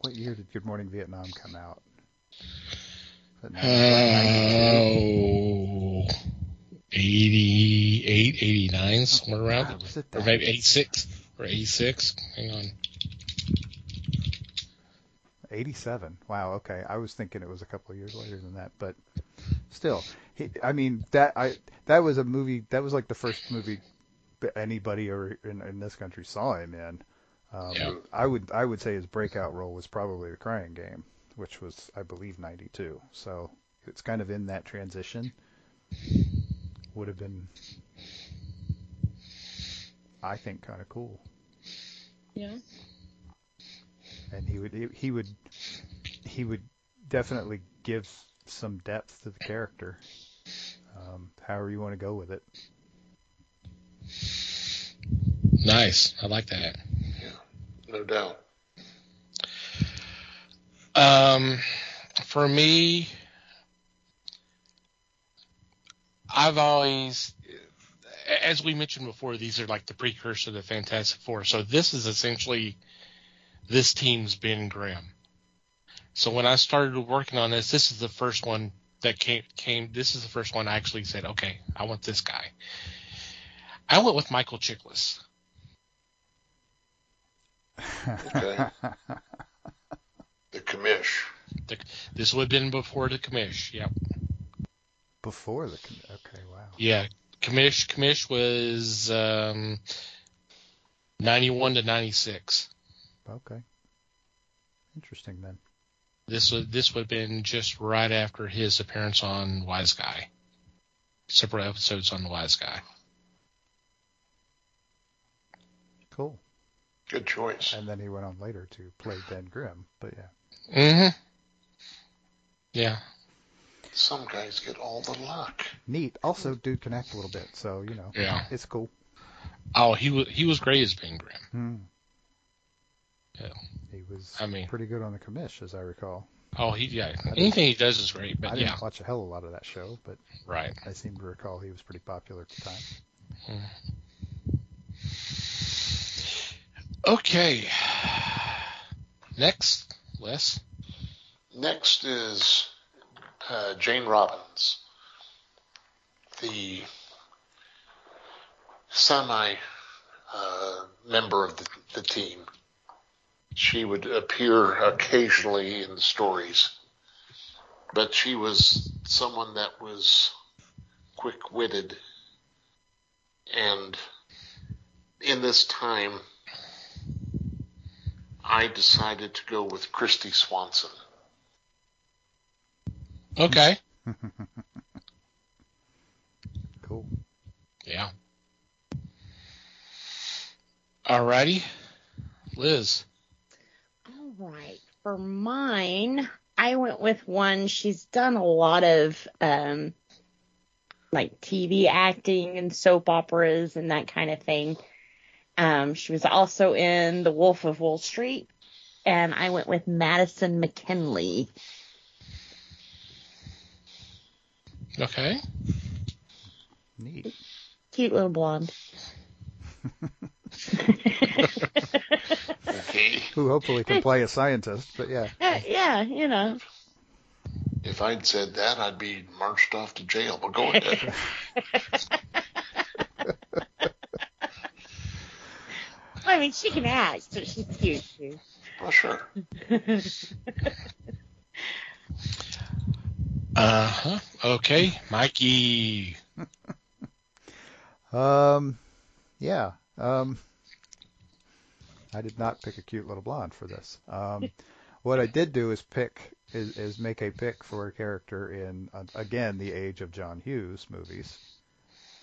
What year did Good Morning Vietnam come out? Was it 92? 88, 89, somewhere around God, was it or that? maybe 86 or 86. Hang on. 87. Wow. Okay, I was thinking it was a couple of years later than that, but still, that was a movie. That was like the first movie that anybody in this country saw him in. Yeah. I would say his breakout role was probably The Crying Game, which was, I believe, 92. So it's kind of in that transition. Would have been, I think, kind of cool. Yeah. And he he would definitely give some depth to the character. However you want to go with it. Nice. I like that. Yeah, no doubt. For me, I've always, as we mentioned before, these are like the precursor to the Fantastic Four. So this is essentially this team's Ben Grimm. So when I started working on this is the first one that came. This is the first one I actually said, okay, I want this guy. I went with Michael Chiklis. Okay. The commish. This would have been before the commish. Yep. Before the okay, wow. Yeah, commish was 91 to 96. Okay. Interesting then. This would have been just right after his appearance on Wise Guy. Separate episodes on the Wise Guy. Cool. Good choice. And then he went on later to play Ben Grimm, but yeah. Mm-hmm. Yeah. Some guys get all the luck. Neat. Also, dude can act a little bit, so Yeah. it's cool. Oh, he was great as Ben Grimm. Hmm. Yeah. He was I mean, pretty good on the commish, as I recall. Oh, anything he does is great, but I didn't watch a hell of a lot of that show, but right. I seem to recall he was pretty popular at the time. Okay. Next, Les. Next is Jane Robbins, the semi member of the team. She would appear occasionally in the stories, but she was someone that was quick-witted, and in this time, I decided to go with Christy Swanson. Okay. Cool. Yeah. Alrighty. Liz. All right. For mine, I went with one. She's done a lot of like TV acting and soap operas and that kind of thing. She was also in The Wolf of Wall Street, and I went with Madison McKinley. Okay. Neat. Cute little blonde. Okay. Who hopefully can play a scientist, but yeah. Yeah, you know. If I'd said that, I'd be marched off to jail, but go ahead. I mean, she can act, but she's cute too. Well, sure. Uh-huh. Okay. Mikey. Yeah. I did not pick a cute little blonde for this. What I did do is make a pick for a character in, again, the Age of John Hughes movies.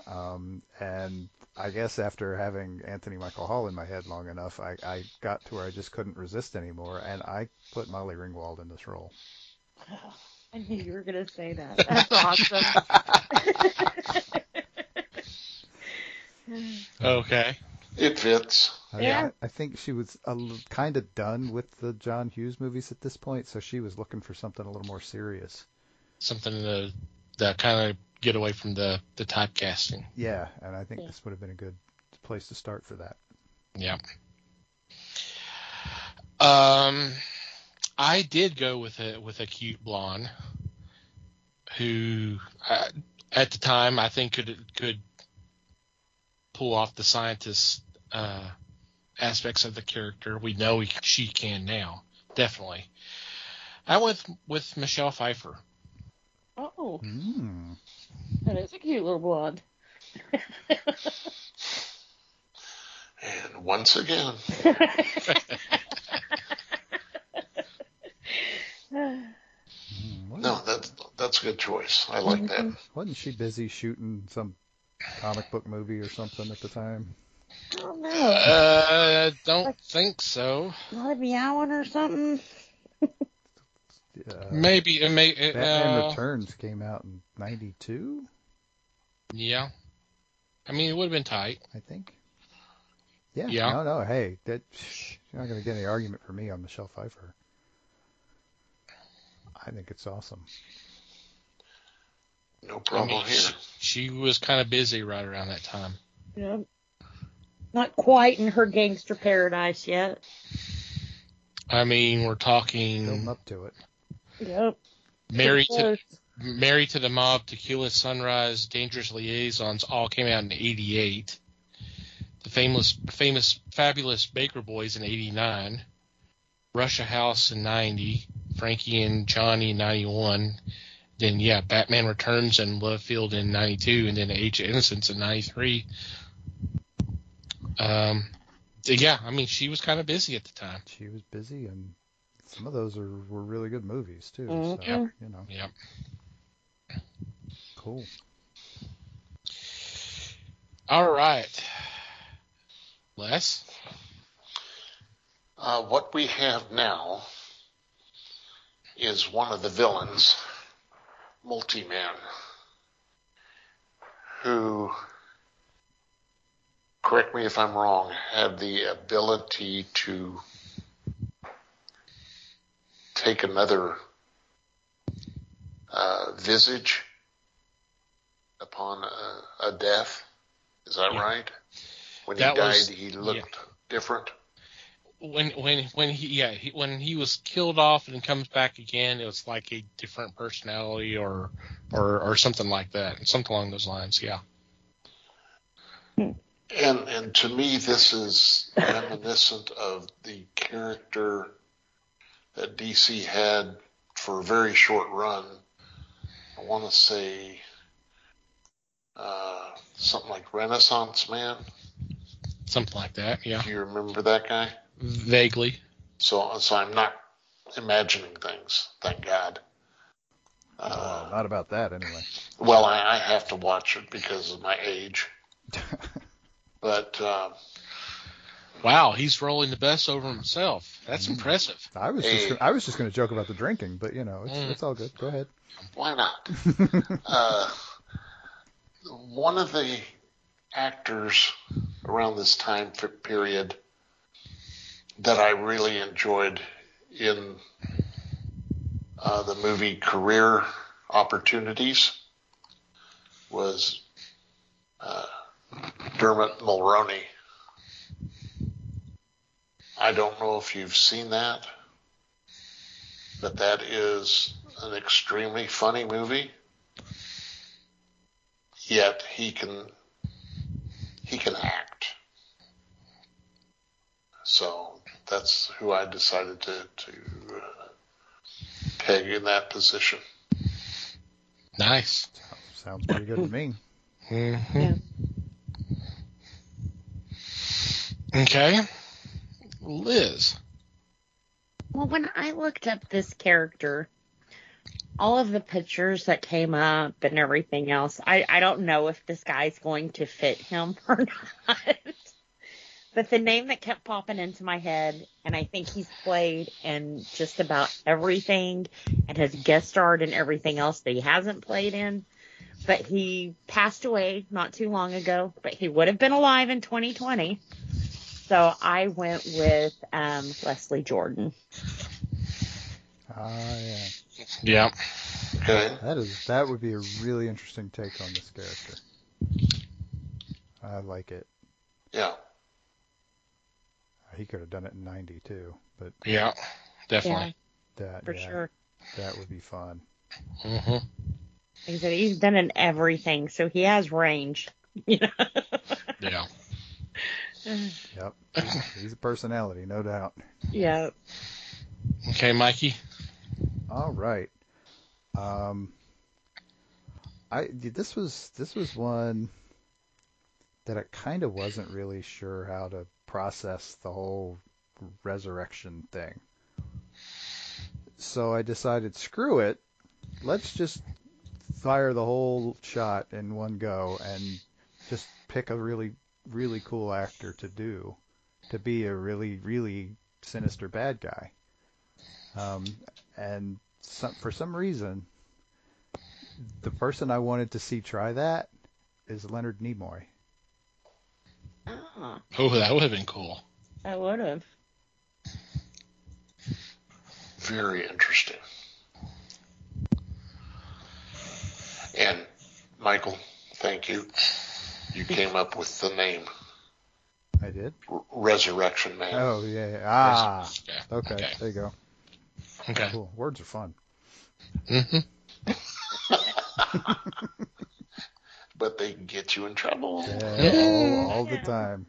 And I guess after having Anthony Michael Hall in my head long enough, I got to where I just couldn't resist anymore, and I put Molly Ringwald in this role. I knew you were going to say that. That's awesome. Okay. It fits. Yeah. I think she was kind of done with the John Hughes movies at this point, so she was looking for something a little more serious. Something that kind of get away from the typecasting. Yeah, and I think this would have been a good place to start for that. Yeah. I did go with a cute blonde who, at the time, I think could pull off the scientist aspects of the character. We know she can now, definitely. I went with Michelle Pfeiffer. Oh, Mm. that is a cute little blonde. And once again, no, that's a good choice. I like that. Wasn't she busy shooting some comic book movie or something at the time? Oh no, Don't think so. not a meowing or something. Maybe it may. Batman Returns came out in '92. Yeah. I mean, it would have been tight. I think. Yeah. Yeah. No. Hey, you're not going to get any argument from me on Michelle Pfeiffer. I think it's awesome. No problem here. She was kind of busy right around that time. Yep. Not quite in her gangster paradise yet. I mean, we're talking Building up to it. Yep. Married to the Mob, Tequila Sunrise, Dangerous Liaisons all came out in '88. The famous Fabulous Baker Boys in '89. Russia House in '90. Frankie and Johnny in '91. Then, yeah, Batman Returns and Love Field in '92, and then Age of Innocence in '93. Yeah, I mean, she was kind of busy at the time. She was busy, and some of those were really good movies, too. Mm-hmm. So, you know. Yep. Cool. All right. Les? What we have now is one of the villains, Multi-Man, who, correct me if I'm wrong, had the ability to take another visage upon a death. Is that right? When he died, he looked different. When he was killed off and comes back again, it was like a different personality or something like that, something along those lines. Yeah. And to me, this is reminiscent of the character that DC had for a very short run. I want to say something like Renaissance Man. Something like that, yeah. Do you remember that guy? Vaguely. So I'm not imagining things, thank God. Not about that, anyway. Well, I have to watch it because of my age. But wow, he's rolling the best over himself. That's impressive. I was just going to joke about the drinking, but you know, it's all good. Go ahead. Why not? One of the actors around this time period that I really enjoyed in the movie Career Opportunities was Dermot Mulroney. I don't know if you've seen that, but that is an extremely funny movie. Yet he can act. So that's who I decided to peg in that position. Nice. Sounds pretty good to me. Mm-hmm. Yeah. Okay. Liz. Well, when I looked up this character, all of the pictures that came up and everything else, I don't know if this guy's going to fit him or not. But the name that kept popping into my head, and I think he's played in just about everything and has guest starred in everything else that he hasn't played in. But he passed away not too long ago, but he would have been alive in 2020. So I went with Leslie Jordan. Yeah. Yeah. Okay. That would be a really interesting take on this character. I like it. Yeah. He could have done it in '90 too, but Yeah, definitely. Sure. That would be fun. Mm-hmm. Like I said, he's done in everything, so he has range. You know? Yeah. Yep. He's a personality, no doubt. Yeah. Okay, Mikey. All right. This was one that I kind of wasn't really sure how to process the whole resurrection thing. So I decided, screw it. Let's just fire the whole shot in one go and just pick a really, really cool actor to be a really, really sinister bad guy. And for some reason, the person I wanted to see try that is Leonard Nimoy. Oh, Oh, that would have been cool. I would have. Very interesting. And Michael, thank you. You came up with the name. I did? Resurrection Man. Oh, yeah. Ah, Yeah. okay. There you go. Okay. Cool. Words are fun. Mm-hmm. But they can get you in trouble. Yeah, all the time.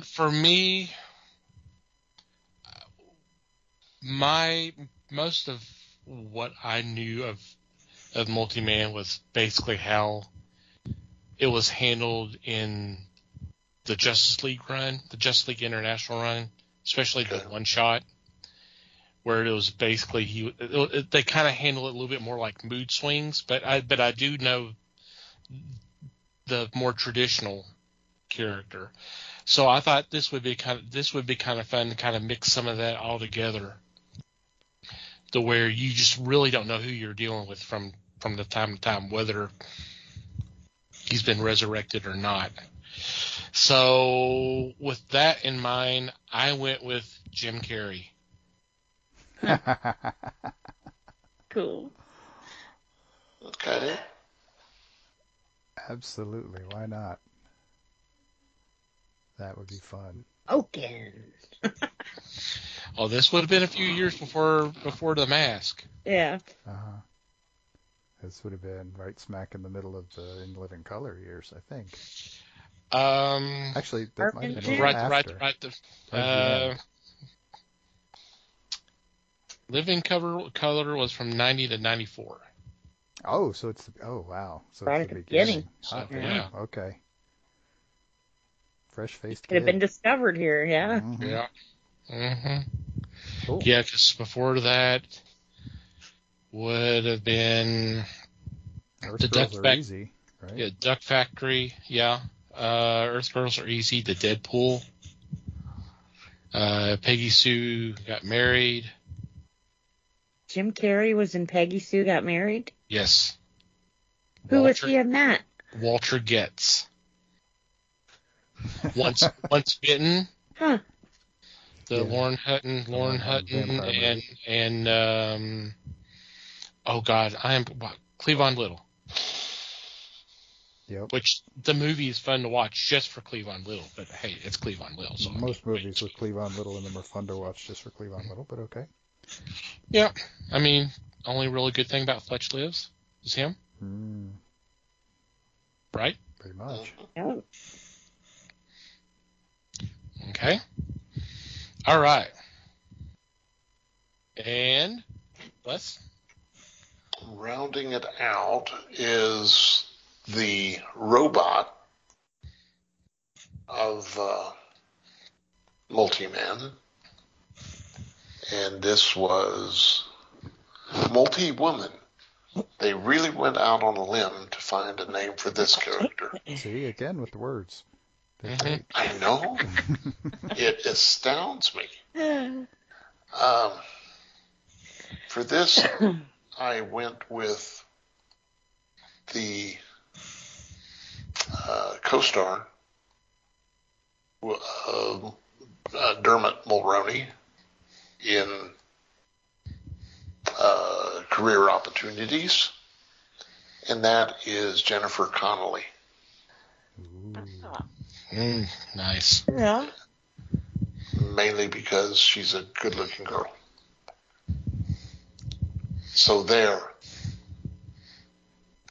For me, most of what I knew of Multi-Man was basically how it was handled in the Justice League run, the Justice League International run, especially the one shot, where it was basically they kind of handle it a little bit more like mood swings, but I do know the more traditional character. So I thought this would be kind of fun to kind of mix some of that all together, to where you just really don't know who you're dealing with from the time to time, whether he's been resurrected or not. So with that in mind, I went with Jim Carrey. Cool. Okay. Absolutely. Why not? That would be fun. Oaken. Oh, this would have been a few years before The Mask. Yeah. Uh-huh. This would have been right smack in the middle of the In Living Color years, I think. Actually, that might have been right. after. The Living Color was from 90 to 94. Oh, so it's wow. So Right it's at the the beginning. beginning. So, Yeah. Okay. Fresh-faced Could have been kid. discovered here, yeah. Mhm. Yeah. Mm-hmm. Cool. Yeah, because before that would have been Earth the Girls Duck Are Easy, right? Yeah, Duck Factory. Yeah. Earth Girls Are Easy. The Deadpool. Peggy Sue Got Married. Jim Carrey was in Peggy Sue Got Married? Yes. Who was he in that? Walter Getz. Once Bitten. Huh. The Yeah. Lauren Hutton, vampire and oh God, Cleavon Little. Yep. Which the movie is fun to watch just for Cleavon Little, but hey, it's Cleavon Little. So Most movies with Cleavon Little in them are fun to watch just for Cleavon Little, but okay. Yeah, I mean, only really good thing about Fletch Lives is him, right? Pretty much. Yeah. Okay. All right. And Les? Rounding it out is the robot of Multi-Man. And this was Multi-Woman. They really went out on a limb to find a name for this character. See, again with the words. They're Mhm. great. I know. It astounds me. For this, I went with the co-star, Dermot Mulroney, in Career Opportunities, and that is Jennifer Connelly. Nice. Yeah. Mainly because she's a good-looking girl. So there.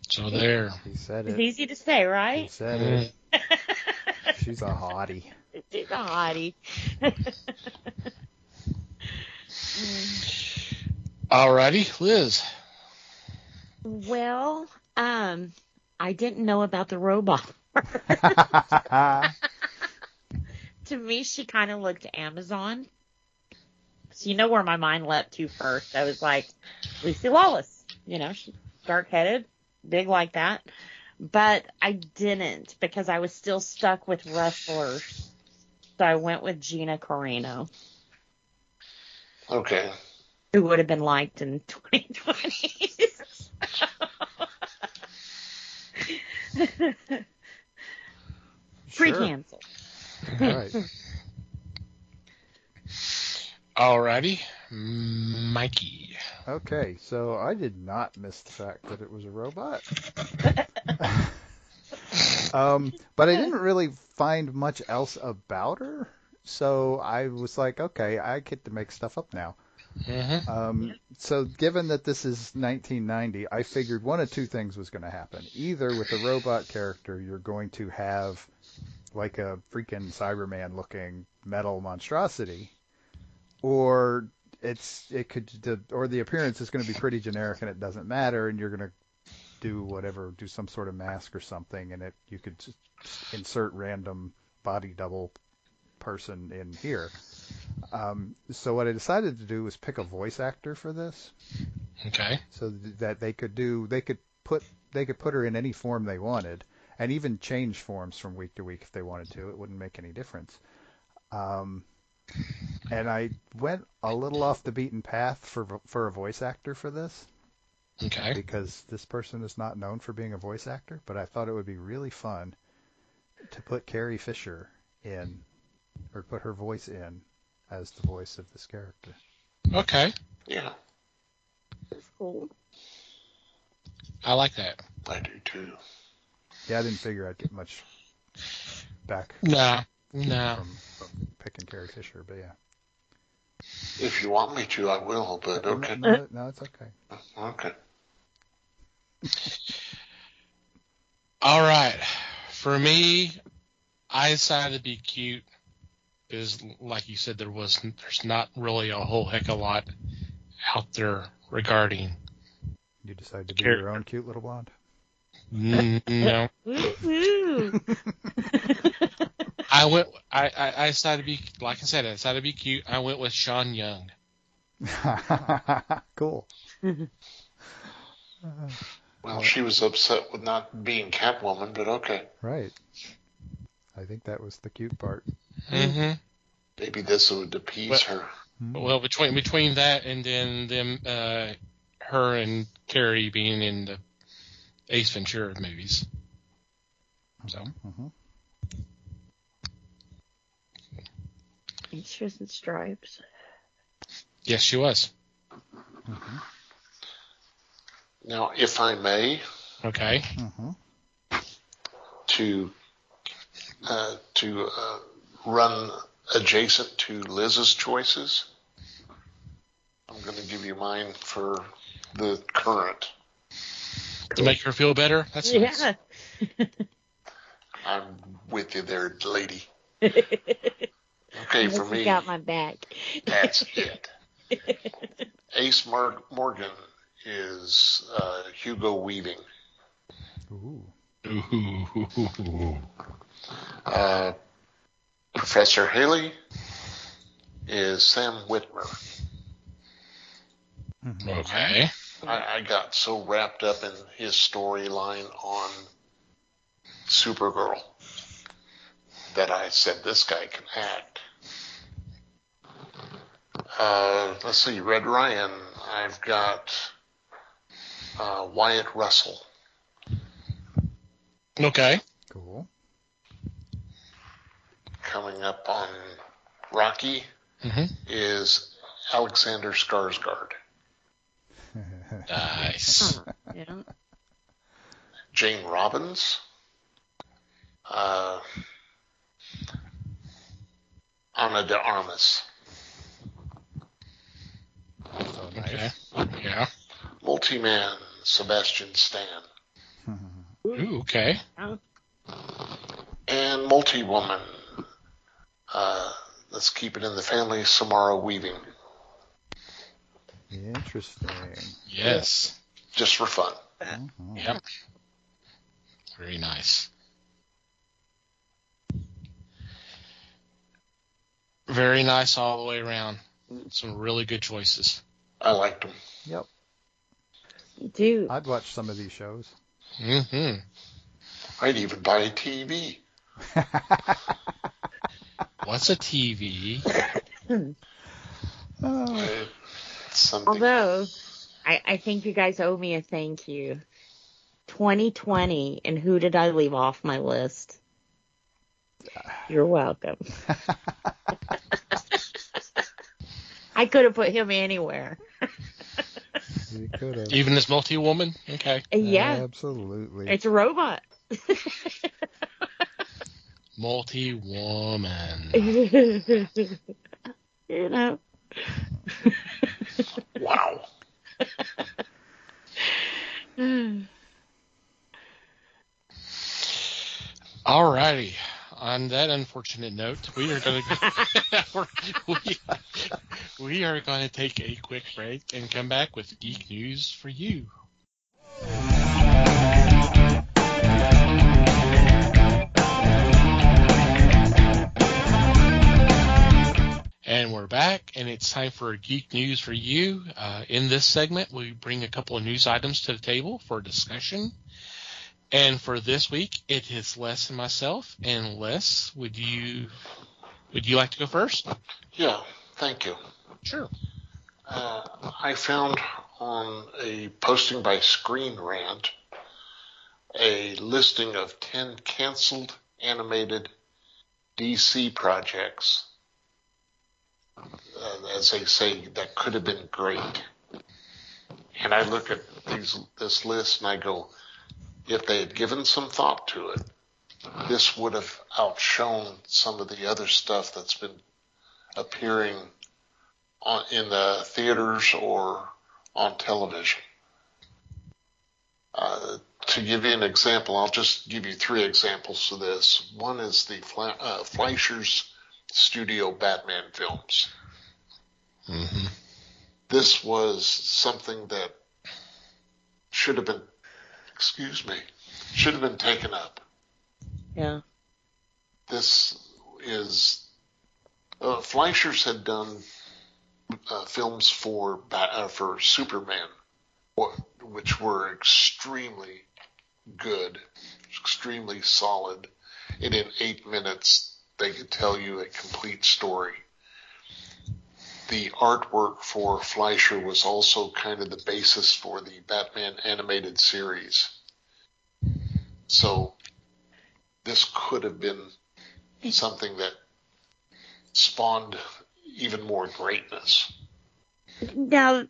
He said It's it. easy to say, He right? said it. She's a hottie. She's a hottie. Alrighty, Liz. Well, I didn't know about the robot. To me, she kind of looked Amazon. So you know where my mind leapt to first. I was like, Lucy Lawless. You know, she's dark-headed, big like that. But I didn't, because I was still stuck with wrestlers. so I went with Gina Carano, Okay. who would have been liked in 2020. Sure. Pre-cancel. Right. Alrighty, Mikey. Okay, so I did not miss the fact that it was a robot. But I didn't really find much else about her, so I was like, okay, I get to make stuff up now. Mm-hmm. So given that this is 1990, I figured one of two things was going to happen. Either with a robot character, you're going to have like a freaking Cyberman looking metal monstrosity, or the appearance is going to be pretty generic and it doesn't matter, and you're going to do some sort of mask or something, and you could just insert random body double person in here. So what I decided to do was pick a voice actor for this, Okay. so that they could put her in any form they wanted, and even change forms from week to week if they wanted to. It wouldn't make any difference. And I went a little off the beaten path for a voice actor for this, Okay. because this person is not known for being a voice actor, but I thought it would be really fun to put Carrie Fisher in, or put her voice in as the voice of this character. Okay. Yeah, That's cool. I like that. I do too. Yeah, I didn't figure I'd get much back No. from picking Carrie Fisher, but yeah. If you want me to, I will, but okay. No, it's okay. Okay. All right. For me, I decided to be cute because, like you said, there's not really a whole heck of a lot out there regarding. You decided to be Carrie- your own cute little blonde? No. Woo-hoo. I decided to be, like I said, I decided to be cute. I went with Sean Young. Cool. Well, she was upset with not being Catwoman, but okay. Right. I think that was the cute part. Mm-hmm. Maybe this would appease her. Well, between that and then them, her and Carrie being in the Ace Ventura movies. So. Mm-hmm. She was in Stripes. Yes, she was. Mm-hmm. Now, if I may, Okay. Mm-hmm. to run adjacent to Liz's choices, I'm going to give you mine for the current. To make her feel better? That's nice. Yeah. I'm with you there, lady. Okay, for me, You got my back. that's it. Ace Morgan is Hugo Weaving. Ooh. Ooh. Professor Haley is Sam Whitmer. Mm-hmm. Okay. I got so wrapped up in his storyline on Supergirl that I said, this guy can act. Let's see, Red Ryan, I've got Wyatt Russell. Okay. Cool. Coming up on Rocky is Alexander Skarsgård. Nice. Yeah. Jane Robbins. Ana de Armas. So Okay. nice. Yeah. Multi-Man, Sebastian Stan. Ooh, okay. And Multi-Woman, let's keep it in the family, Samara Weaving. Interesting. Yes. Just for fun. Mhm. Yep. Very nice. Very nice all the way around. Some really good choices. I liked them. Yep. Dude. I'd watch some of these shows. Mm-hmm. I'd even buy a TV. What's a TV? It's something. Although, I think you guys owe me a thank you. 2020, and who did I leave off my list? You're welcome. I could have put him anywhere. You could have. Even this multi-woman? Okay. Yeah, Absolutely. it's a robot. Multi-woman. You know. Wow. Alrighty. On that unfortunate note, we are going to take a quick break and come back with geek news for you. And we're back, and it's time for geek news for you. In this segment, we bring a couple of news items to the table for discussion. And for this week, it is Les and myself. And Les, would you like to go first? Yeah, thank you. Sure. I found on a posting by Screen Rant a listing of 10 canceled animated DC projects, as they say, that could have been great. And I look at this list and I go, if they had given some thought to it, this would have outshone some of the other stuff that's been appearing in the theaters or on television. To give you an example, I'll just give you 3 examples of this. One is the Fleischer's Studio Batman films. Mm-hmm. This was something that should have been taken up. Yeah. This is Fleischer's had done films for Superman, which were extremely good, extremely solid, and in 8 minutes they could tell you a complete story. The artwork for Fleischer was also kind of the basis for the Batman animated series. So this could have been something that spawned even more greatness. Now,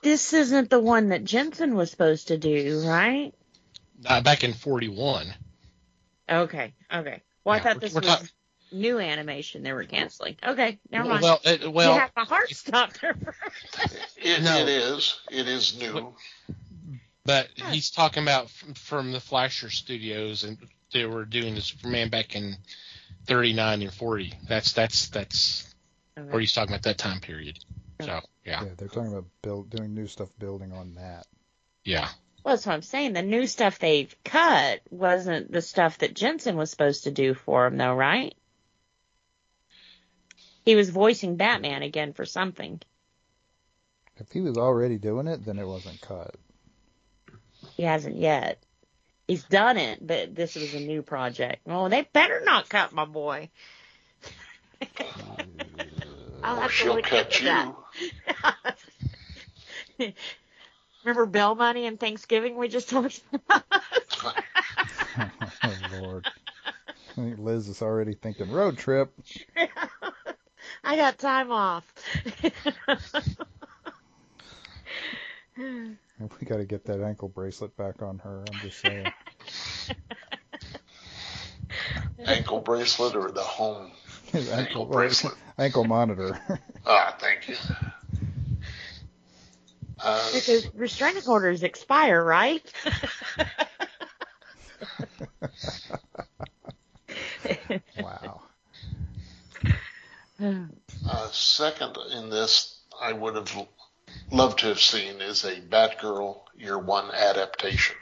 this isn't the one that Jensen was supposed to do, right? Back in 41. Okay. Well, I thought this was new animation they were canceling. Okay, never mind. Well, you had my heart stopped there. It is new. But he's talking about from the Fleischer Studios, and they were doing the Superman back in 39 and 40. That's Okay. what he's talking about, that time period. So, yeah. Yeah, they're talking about doing new stuff building on that. Yeah. Well, that's what I'm saying. The new stuff they've cut wasn't the stuff that Jensen was supposed to do for him, though, right? He was voicing Batman again for something. If he was already doing it, then it wasn't cut. He hasn't yet. He's done it, but this was a new project. Well, they better not cut my boy. I'll have to She'll look cut into you. that. Remember Bell Money and Thanksgiving we just talked about? Oh, Lord. I think Liz is already thinking road trip. I got time off. We got to get that ankle bracelet back on her, I'm just saying. Ankle bracelet or the home ankle bracelet? Ankle monitor. Thank you. Because restraining orders expire, right? Wow. Second in this, I would have loved to have seen is a Batgirl Year One adaptation.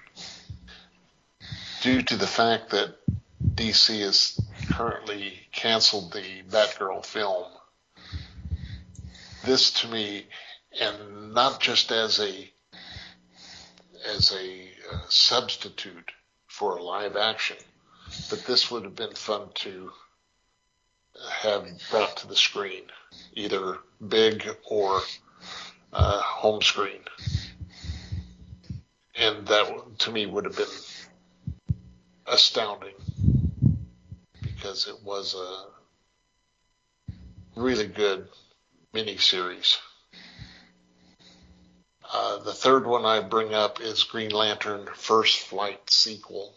Due to the fact that DC has currently canceled the Batgirl film, this to me, and not just as a substitute for a live action, but this would have been fun to have brought to the screen, either big or home screen. And that, to me, would have been astounding, because it was a really good miniseries. The third one I bring up is Green Lantern First Flight sequel,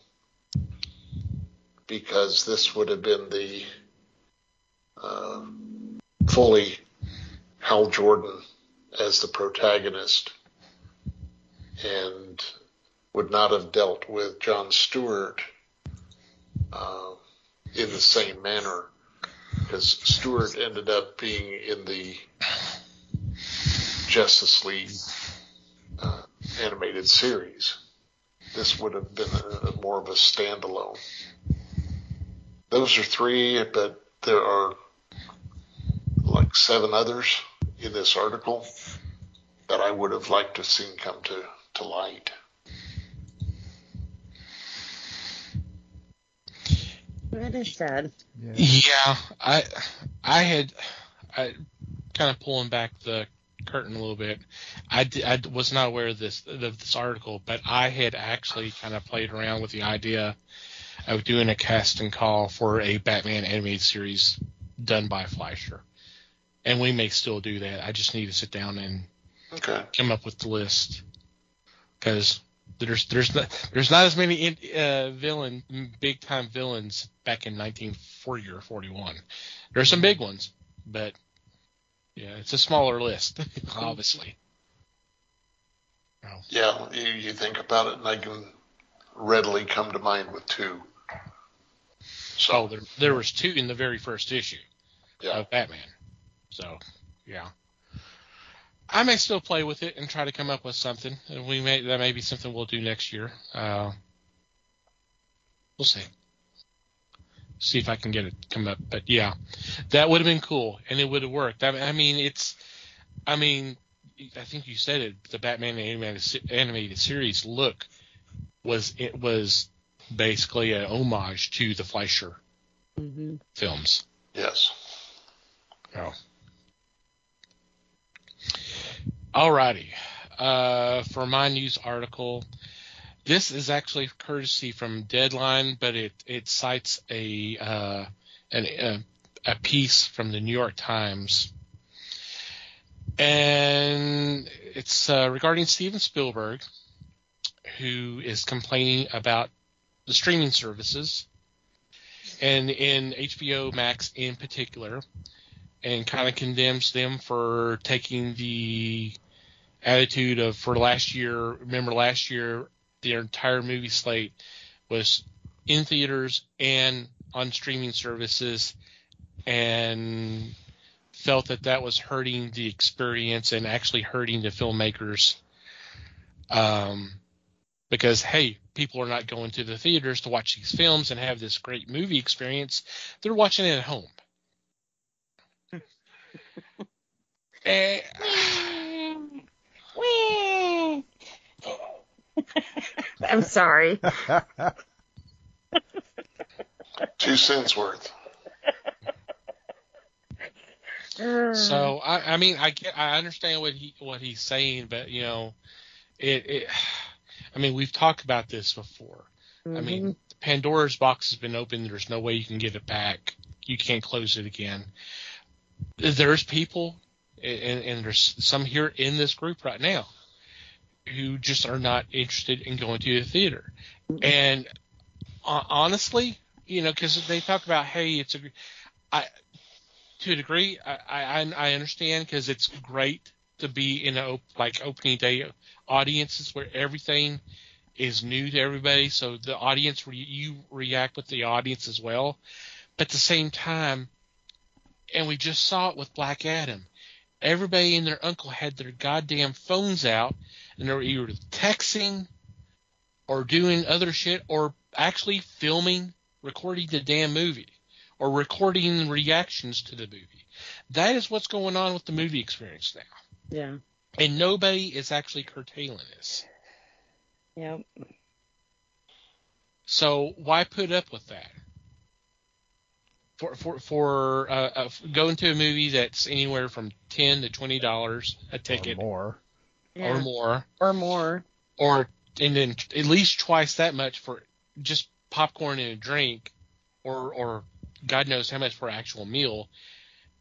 because this would have been the fully Hal Jordan as the protagonist, and would not have dealt with John Stewart in the same manner, because Stewart ended up being in the Justice League animated series. This would have been more of a standalone. Those are three, but there are like 7 others in this article that I would have liked to have seen come to light. That is sad. Yeah, I kind of pulling back the curtain a little bit. I was not aware of this article, but I had actually kind of played around with the idea of doing a casting call for a Batman animated series done by Fleischer, and we may still do that. I just need to sit down and come up with the list, because there's not as many big time villains back in 1940 or 41. There's some big ones, but yeah, it's a smaller list, obviously. Oh. Yeah, you think about it, and I can readily come to mind with 2. So there was 2 in the very first issue of Batman. So yeah, I may still play with it and try to come up with something. That may be something we'll do next year. We'll see. See if I can get it to come up. But yeah, that would have been cool, and it would have worked. I think you said it. The Batman animated series was basically an homage to the Fleischer films. Yes. Oh. Alrighty. For my news article, this is actually courtesy from Deadline, but it cites a piece from the New York Times, and it's regarding Steven Spielberg, who is complaining about the streaming services, and in HBO Max in particular, and kind of condemns them for taking the attitude of, for last year, remember last year, the entire movie slate was in theaters and on streaming services, and felt that was hurting the experience and actually hurting the filmmakers, because, hey, people are not going to the theaters to watch these films and have this great movie experience. They're watching it at home. I'm sorry. 2 cents worth. So I mean, I understand what he's saying, but you know, I mean, we've talked about this before. I mean, Pandora's box has been opened. There's no way you can get it back. You can't close it again. There's people, and there's some here in this group right now, who just are not interested in going to the theater. And honestly, you know, because they talk about, hey, to a degree, I understand, because it's great to be in opening day audiences where everything is new to everybody, so the audience, you react with the audience as well. But at the same time, and we just saw it with Black Adam, everybody and their uncle had their goddamn phones out, and they were either texting or doing other shit, or actually recording the damn movie, or recording reactions to the movie. That is what's going on with the movie experience now. Yeah. And nobody is actually curtailing this. Yep. So why put up with that? for going to a movie that's anywhere from $10 to $20 a ticket Or or more, Or more. and then at least twice that much for just popcorn and a drink, or God knows how much for an actual meal.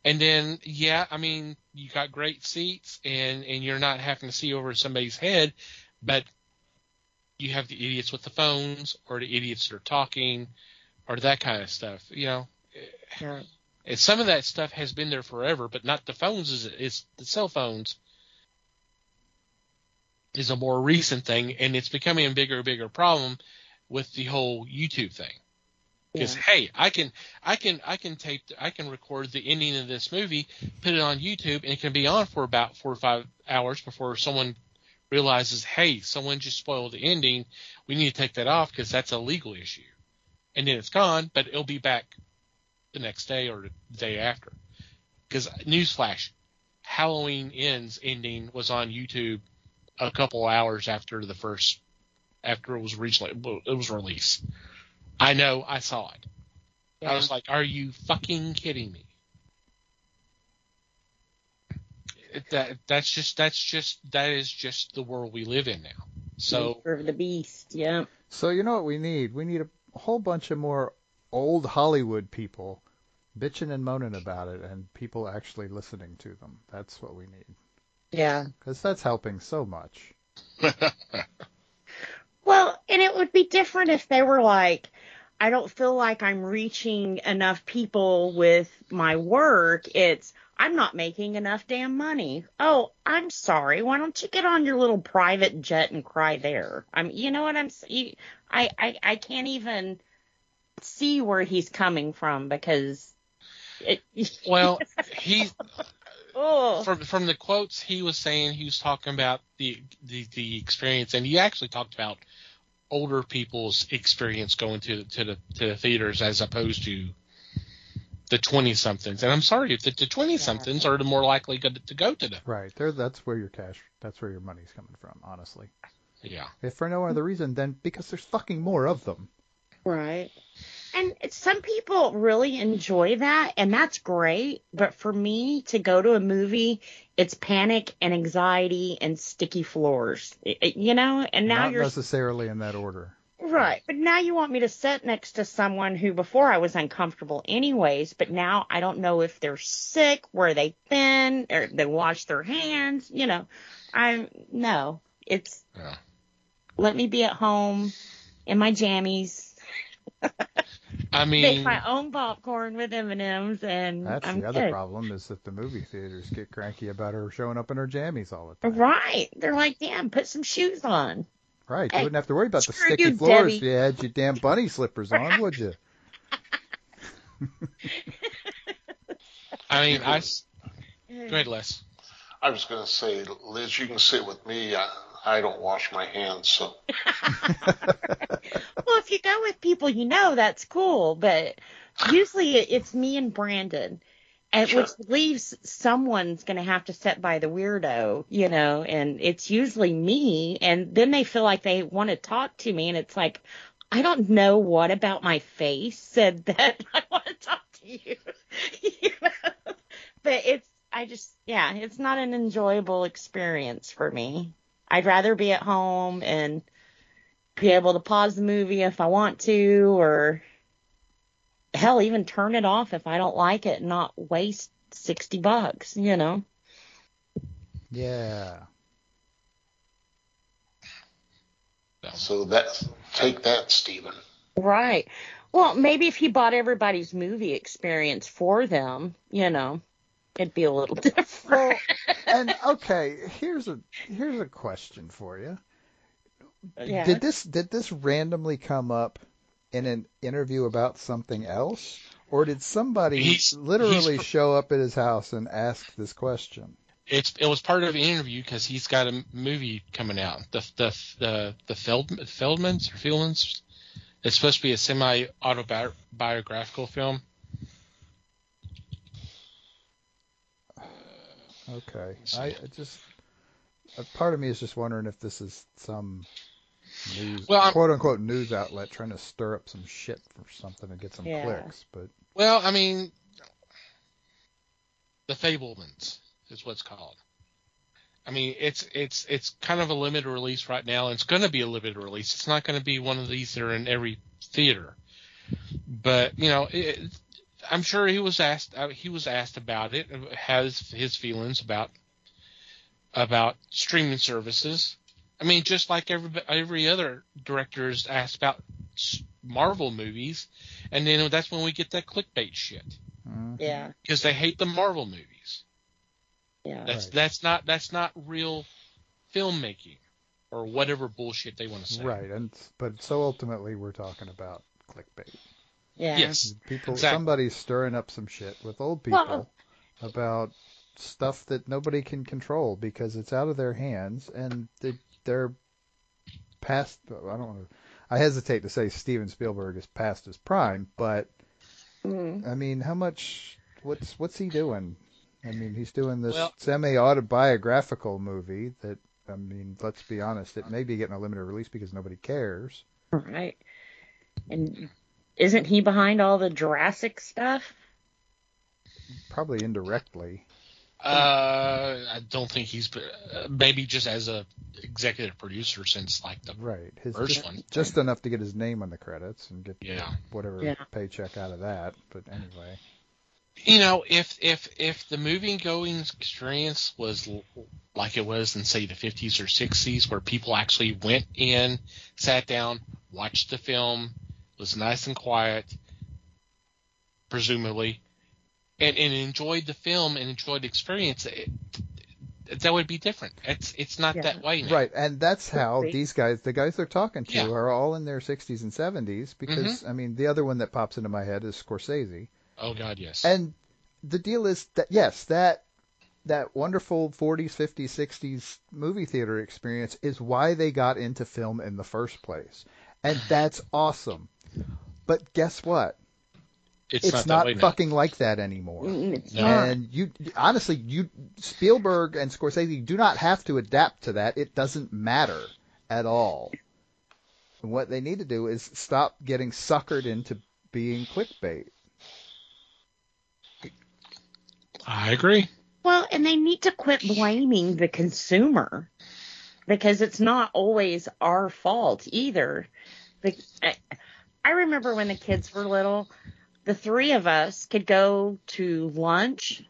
And then, yeah, I mean, you got great seats, and you're not having to see over somebody's head, but you have the idiots with the phones, or the idiots that are talking, or that kind of stuff. You know, Yeah. and some of that stuff has been there forever, but not the phones. It's the cell phones is a more recent thing, and it's becoming a bigger and bigger problem with the whole YouTube thing. Because hey, I can record the ending of this movie, put it on YouTube, and it can be on for about 4 or 5 hours before someone realizes, hey, someone just spoiled the ending. We need to take that off because that's a legal issue. And then it's gone, but it'll be back the next day or the day after. Because newsflash, Halloween Ends ending was on YouTube a couple hours after it was released. I know, I saw it. Yeah. I was like, are you fucking kidding me? That is just the world we live in now. So Nature of the beast, yeah. So you know what we need? We need a whole bunch of more old Hollywood people bitching and moaning about it, and people actually listening to them. That's what we need. Yeah. Because that's helping so much. Well, and it would be different if they were like, I don't feel like I'm reaching enough people with my work. It's, I'm not making enough damn money. Oh, I'm sorry. Why don't you get on your little private jet and cry there? You know what I'm saying? I can't even see where he's coming from because well, he oh. from the quotes he was saying, he was talking about the experience, and he actually talked about older people's experience going to the theaters as opposed to the 20-somethings. And I'm sorry, if the 20-somethings are the more likely to go to them. Right. That's where your money's coming from, honestly. Yeah. If for no other reason than because there's fucking more of them. Right. And some people really enjoy that, and that's great. But for me to go to a movie, it's panic and anxiety and sticky floors, you know? And now Not you're necessarily in that order. right. But now you want me to sit next to someone who before I was uncomfortable anyways, but now I don't know if they're sick, where they've been, or they wash their hands, you know. It's let me be at home in my jammies. I mean, Make my own popcorn with M&Ms, and That's I'm the good. other problem is that the movie theaters get cranky about her showing up in her jammies all the time. Right. They're like, damn, put some shoes on. Right. Hey, You wouldn't have to worry about the screw sticky you, floors Debbie. if you had your damn bunny slippers on, would you? I mean, go ahead, Les. I was going to say, Liz, you can sit with me. I don't wash my hands, so. Well, if you go with people you know, that's cool. But usually it's me and Brandon, and Sure. which leaves someone's going to have to sit by the weirdo, you know, and it's usually me. And then they feel like they want to talk to me, and it's like, I don't know what about my face said that I want to talk to you. You know? But it's not an enjoyable experience for me. I'd rather be at home and be able to pause the movie if I want to, or hell, even turn it off if I don't like it and not waste $60, you know? Yeah. So take that, Stephen. Right. Well, maybe if he bought everybody's movie experience for them, you know, it'd be a little different. Well, and okay, here's a question for you. Yeah. Did this randomly come up in an interview about something else, or did somebody literally show up at his house and ask this question? It was part of an interview because he's got a movie coming out. The Feldmans. It's supposed to be a semi-autobiographical film. Okay. I just a part of me is just wondering if this is some quote unquote news outlet trying to stir up some shit for something and get some clicks. But well, I mean, The Fabelmans is what's called. I mean, it's kind of a limited release right now, and it's going to be a limited release. It's not going to be one of these that are in every theater. But I'm sure he was asked about it, has his feelings about streaming services. I mean, just like every other director is asked about Marvel movies, and then that's when we get that clickbait shit. Yeah. Because they hate the Marvel movies. Yeah. That's not real filmmaking or whatever bullshit they want to say. Right, but so ultimately we're talking about clickbait. Yeah. Yes. People, exactly. Somebody's stirring up some shit with old people about stuff that nobody can control because it's out of their hands and they're past. I hesitate to say Steven Spielberg is past his prime, but I mean, how much? What's he doing? I mean, he's doing this semi-autobiographical movie that, I mean, let's be honest, it may be getting a limited release because nobody cares. Right. And isn't he behind all the Jurassic stuff? Probably indirectly. I don't think he's maybe just as a executive producer since like the first one. Just enough to get his name on the credits and get whatever paycheck out of that. But anyway. You know, if the movie-going experience was like it was in, say, the 50s or 60s, where people actually went in, sat down, watched the film, was nice and quiet, presumably, and enjoyed the film and enjoyed the experience, that would be different. It's not that way now. Right, and that's how these guys, the guys they're talking to, are all in their 60s and 70s, because, I mean, the other one that pops into my head is Scorsese. Oh, God, yes. And the deal is that, yes, that wonderful 40s, 50s, 60s movie theater experience is why they got into film in the first place. And that's awesome. But guess what? It's not fucking like that anymore. It's not. And Spielberg and Scorsese do not have to adapt to that. It doesn't matter at all. And what they need to do is stop getting suckered into being clickbait. I agree. Well, and they need to quit blaming the consumer because it's not always our fault either. I remember when the kids were little, the three of us could go to lunch,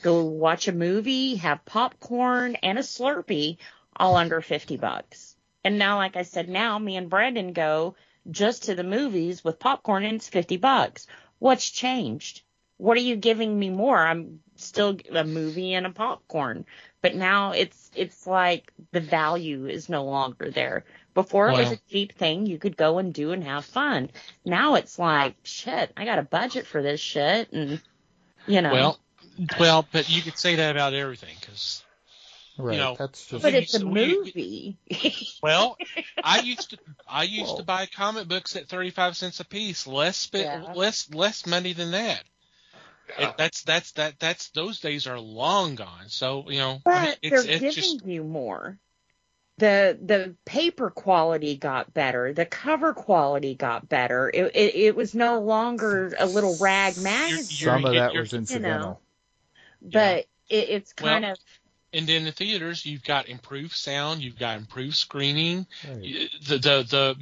go watch a movie, have popcorn and a Slurpee, all under $50. And now, like I said, now me and Brandon go just to the movies with popcorn and it's $50. What's changed? What are you giving me more? I'm still a movie and a popcorn. But now it's like the value is no longer there. Before it was a cheap thing you could go and do and have fun. Now it's like, shit, I got a budget for this shit. And, you know. Well, but you could say that about everything because, right, you know. That's just... But it's a movie. Well, I used to buy comic books at 35 cents a piece. Less money than that. That's those days are long gone. So, you know, but it's they're giving just you more. The paper quality got better. The cover quality got better. It was no longer a little rag magazine. Some of that was incidental. But it's kind of. And in the theaters, you've got improved sound, you've got improved screening. Right.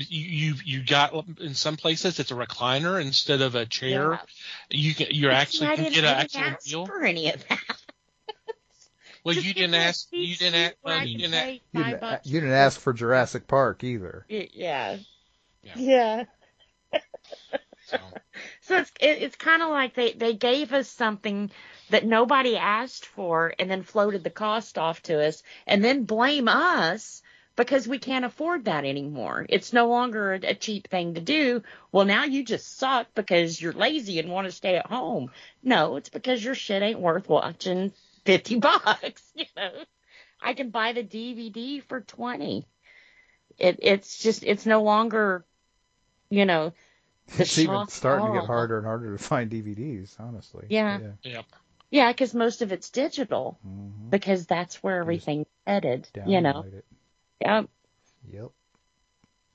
You got in some places it's a recliner instead of a chair. Yeah. You actually can get an actual deal for any of that. Well, you didn't ask. You didn't ask for Jurassic Park either. Yeah. So it's kind of like they gave us something that nobody asked for and then floated the cost off to us and then blame us because we can't afford that anymore. It's no longer a cheap thing to do. Well, now you just suck because you're lazy and want to stay at home. No, it's because your shit ain't worth watching $50. You know, I can buy the DVD for $20. It's no longer, you know, it's even starting to get harder and harder to find DVDs, honestly. Yeah. Yeah, because most of it's digital because that's where everything's headed, you know. It. Yep.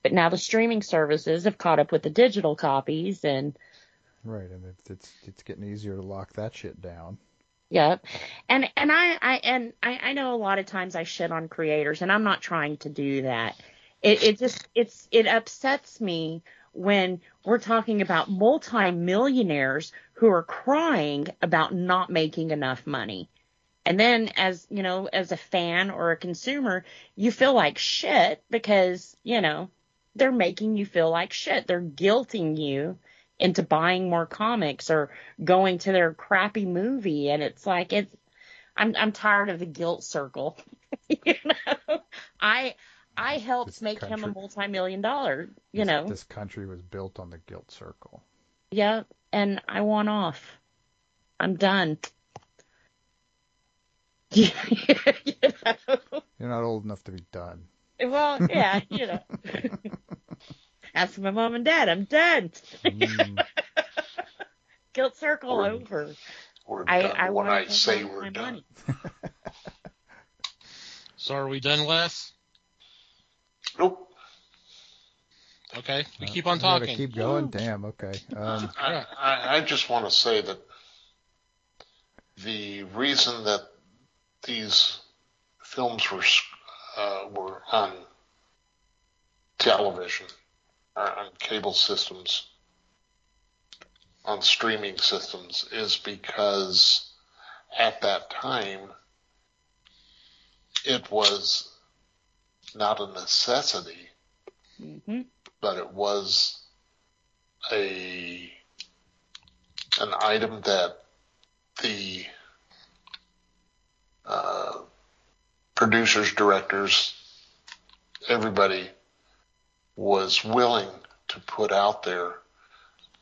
But now the streaming services have caught up with the digital copies, and Right, and it's getting easier to lock that shit down. yep. And I know a lot of times I shit on creators, and I'm not trying to do that. It upsets me when we're talking about multimillionaires who are crying about not making enough money. And then as, you know, as a fan or a consumer, you feel like shit because, you know, they're making you feel like shit. They're guilting you into buying more comics or going to their crappy movie. And it's like, I'm tired of the guilt circle. You know, I helped This make him a country- multi-million-dollar, you know. This country was built on the guilt circle. Yeah. And I want off. I'm done. You know? You're not old enough to be done. Well, yeah, you know. Ask my mom and dad. I'm done. Mm, Guilt circle We're- over. We're I done when wanna I hold say on to we're my done. money. So are we done, Les? Nope. Okay, we keep on we gotta talking. keep going. Damn. Okay. I just want to say that the reason that these films were on television, or on cable systems, on streaming systems, is because at that time it was not a necessity, Mm-hmm. but it was an item that the producers, directors, everybody was willing to put out there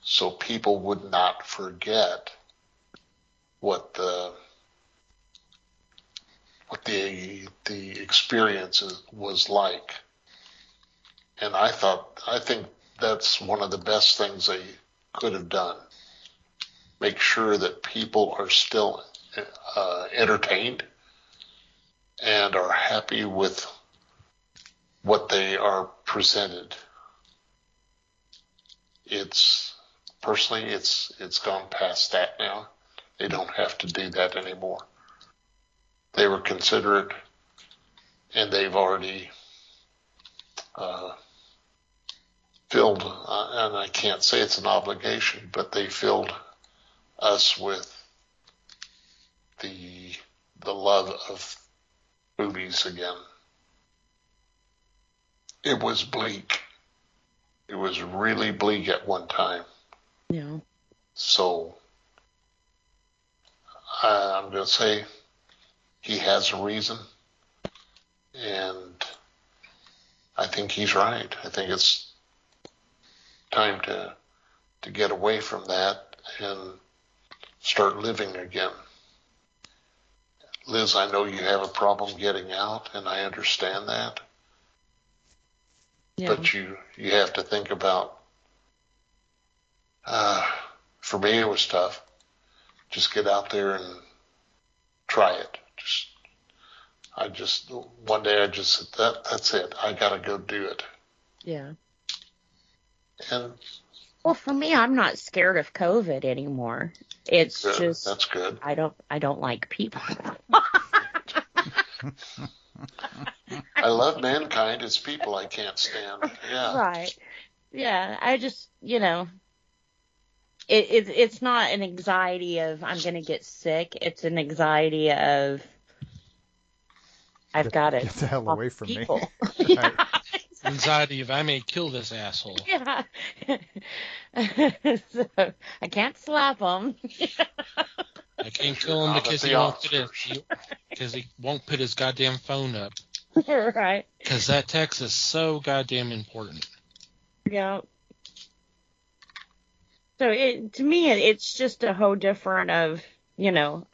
so people would not forget what the experience was like. And I think that's one of the best things they could have done. Make sure that people are still entertained and are happy with what they are presented. It's gone past that now. They don't have to do that anymore. They were considerate, and they've already filled, and I can't say it's an obligation, but they filled us with the love of movies again. It was bleak. It was really bleak at one time. Yeah. So I'm going to say he has a reason, and I think he's right. I think it's time to get away from that and start living again. Liz, I know you have a problem getting out, and I understand that. Yeah. But you have to think about, for me it was tough. Just get out there and try it. One day I just said, that's it. I got to go do it. Yeah. And Well, for me, I'm not scared of COVID anymore. It's just that's good. I don't like people. I love mankind. It's people I can't stand. Yeah. Right. Yeah. I just, you know, it's not an anxiety of I'm going to get sick. It's an anxiety of I've got to Get the hell away from me. people. Right. Anxiety of I may kill this asshole. Yeah. So I can't slap him. I can't kill him Out at because the he won't put his goddamn phone up. Right. Because that text is so goddamn important. Yeah. So to me, it's just a whole different of, you know,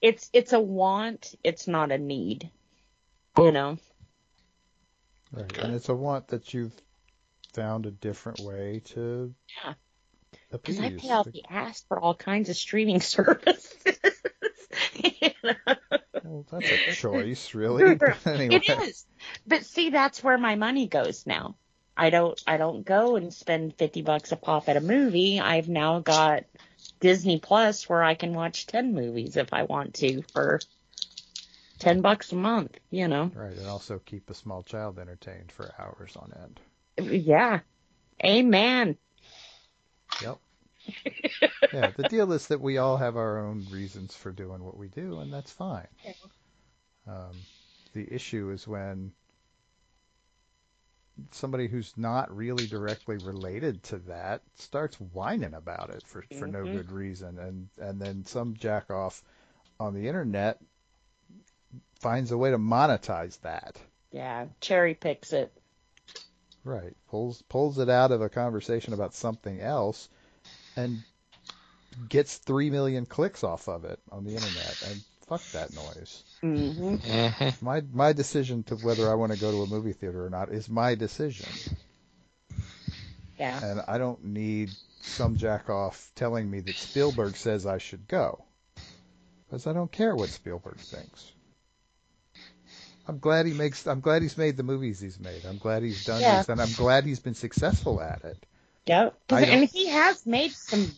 it's a want, it's not a need, you know. Right. Okay. And it's a want that you've found a different way to Yeah. appease. Because I pay out the ass for all kinds of streaming services. You know? Well, that's a choice, really. But anyway. It is. But see, that's where my money goes now. I don't go and spend $50 a pop at a movie. I've now got Disney Plus where I can watch 10 movies if I want to for $10 a month, you know. Right, and also keep a small child entertained for hours on end. Yeah. Amen. Yep. Yeah, the deal is that we all have our own reasons for doing what we do, and that's fine. The issue is when somebody who's not really directly related to that starts whining about it for no good reason, and then some jackoff on the internet finds a way to monetize that. Yeah, cherry picks it. Right, pulls it out of a conversation about something else and gets 3 million clicks off of it on the internet, and fuck that noise. My decision to whether I want to go to a movie theater or not is my decision. Yeah. And I don't need some jackoff telling me that Spielberg says I should go, because I don't care what Spielberg thinks. I'm glad he's made the movies he's made. I'm glad he's done this, and I'm glad he's been successful at it. Yeah, and he has made some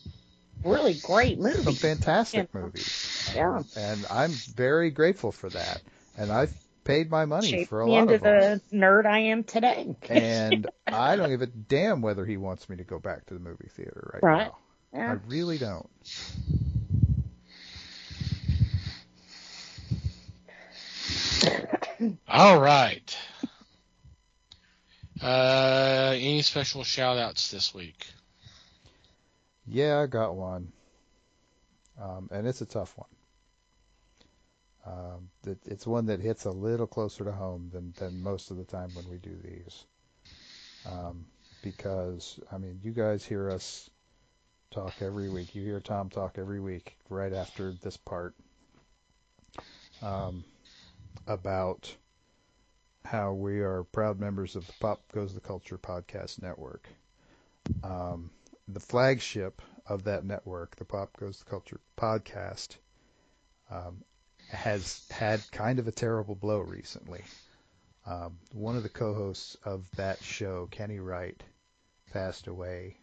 really great movies. Some fantastic movies. Yeah. And I'm very grateful for that. And I've paid my money for a lot into of them. the nerd I am today. And I don't give a damn whether he wants me to go back to the movie theater right now. Yeah. I really don't. All right. Any special shout outs this week? Yeah, I got one. And it's a tough one. It's one that hits a little closer to home than most of the time when we do these. Because, I mean, you guys hear us talk every week. You hear Tom talk every week right after this part about how we are proud members of the Pop Goes the Culture podcast network. The flagship of that network, the Pop Goes the Culture podcast, has had kind of a terrible blow recently. One of the co-hosts of that show, Kenny Wright, passed away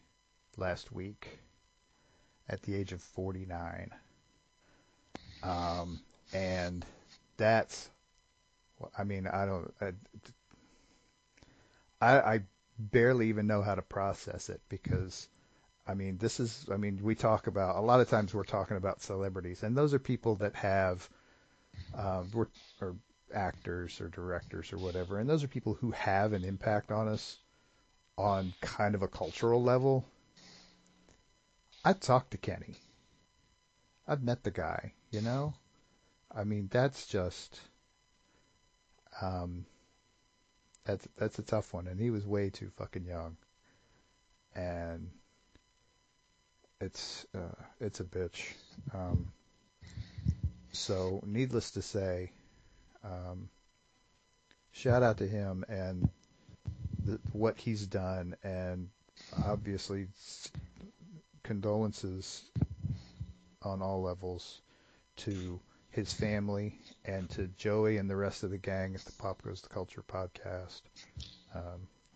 last week at the age of 49. And that's, I mean, I barely even know how to process it, because I mean, we talk about, a lot of times we're talking about celebrities, and those are people that have, or actors or directors or whatever, and those are people who have an impact on us on kind of a cultural level. I've talked to Kenny. I've met the guy, you know? I mean, that's just, that's a tough one, and he was way too fucking young. And it's a bitch. So needless to say, shout out to him and what he's done, and obviously condolences on all levels to his family and to Joey and the rest of the gang at the Pop Goes the Culture podcast,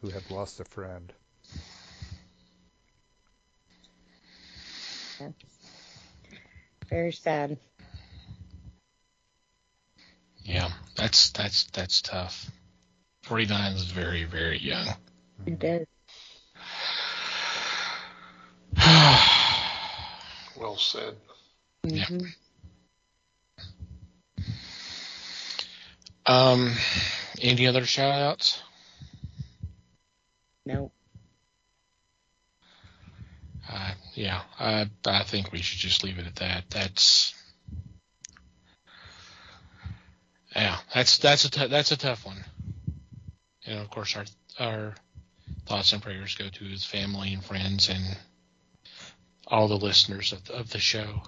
who have lost a friend. Very sad. Yeah, that's tough. 49 is very, very young. It is. Well said. Mm-hmm. Yeah. Any other shout outs? No. Yeah, I think we should just leave it at that. That's a tough one. And of course, our thoughts and prayers go to his family and friends and all the listeners of the show.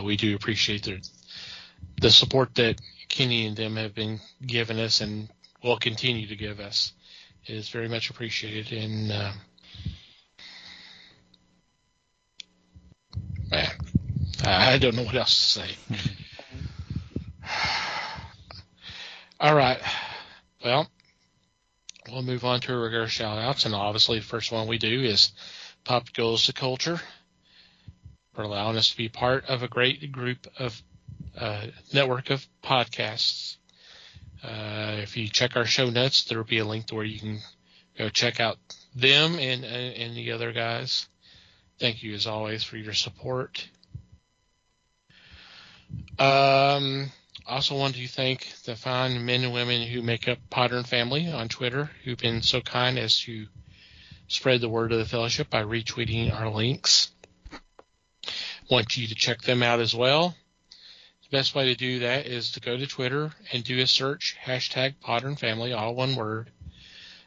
We do appreciate the support that Kenny and them have been giving us and will continue to give us. It is very much appreciated. And I don't know what else to say. All right. Well, we'll move on to our regular shout-outs, and obviously the first one we do is Pop Goes to Culture for allowing us to be part of a great group of network of podcasts. If you check our show notes, there will be a link to where you can go check out them and the other guys. Thank you, as always, for your support. Also want to thank the fine men and women who make up Podern Family on Twitter, who've been so kind as to spread the word of the fellowship by retweeting our links. Want you to check them out as well. The best way to do that is to go to Twitter and do a search, #Podern Family, all one word.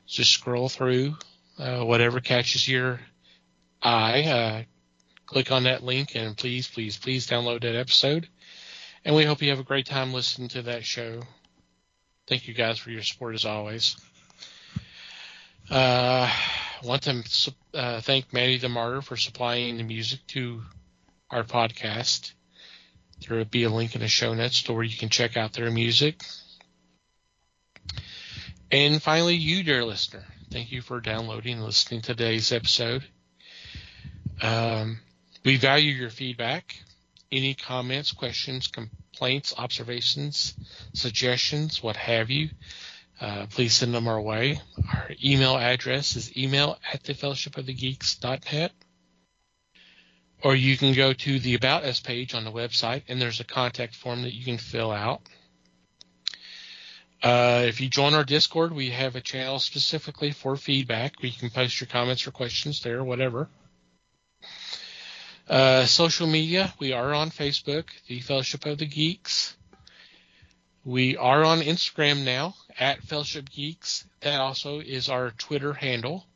Just scroll through whatever catches your eye. Click on that link and please download that episode. And we hope you have a great time listening to that show. Thank you guys for your support as always. Want to thank Manny the Martyr for supplying the music to our podcast. There will be a link in the show notes to where you can check out their music. And finally, you, dear listener, thank you for downloading and listening to today's episode. We value your feedback. Any comments, questions, complaints, observations, suggestions, what have you, please send them our way. Our email address is email@thefellowshipofthegeeks.net. Or you can go to the About Us page on the website, and there's a contact form that you can fill out. If you join our Discord, we have a channel specifically for feedback. You can post your comments or questions there, whatever. Social media, we are on Facebook, The Fellowship of the Geeks. We are on Instagram now, @FellowshipGeeks. That also is our Twitter handle.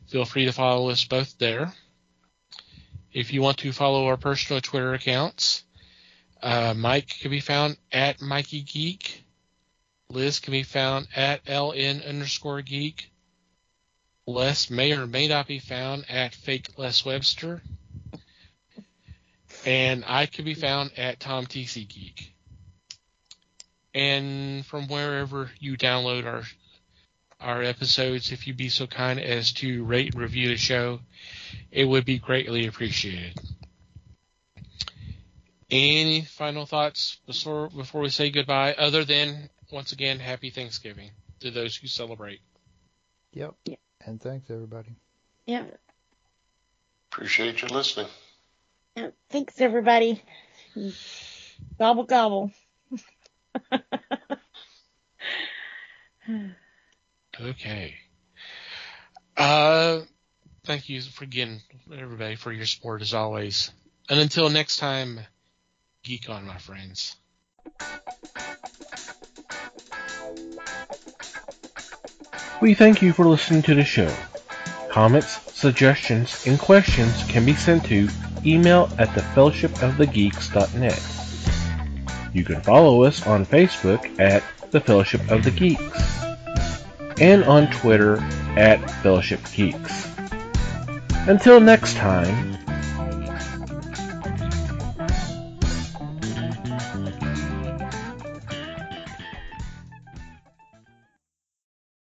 Feel free to follow us both there. If you want to follow our personal Twitter accounts, Mike can be found @MikeyGeek. Liz can be found @LN_geek. Les may or may not be found @FakeLesWebster. And I can be found @TomTCGeek. And from wherever you download our episodes, if you'd be so kind as to rate and review the show, it would be greatly appreciated. Any final thoughts before we say goodbye, other than, once again, happy Thanksgiving to those who celebrate? Yep. Yeah. And thanks, everybody. Yeah. Appreciate you listening. Yeah. Thanks, everybody. Gobble, gobble. Okay. Thank you again, everybody, for your support as always. And until next time, geek on, my friends. We thank you for listening to the show. Comments, suggestions, and questions can be sent to email@thefellowshipofthegeeks.net. You can follow us on Facebook @The Fellowship of the Geeks and on Twitter @FellowshipGeeks. Until next time,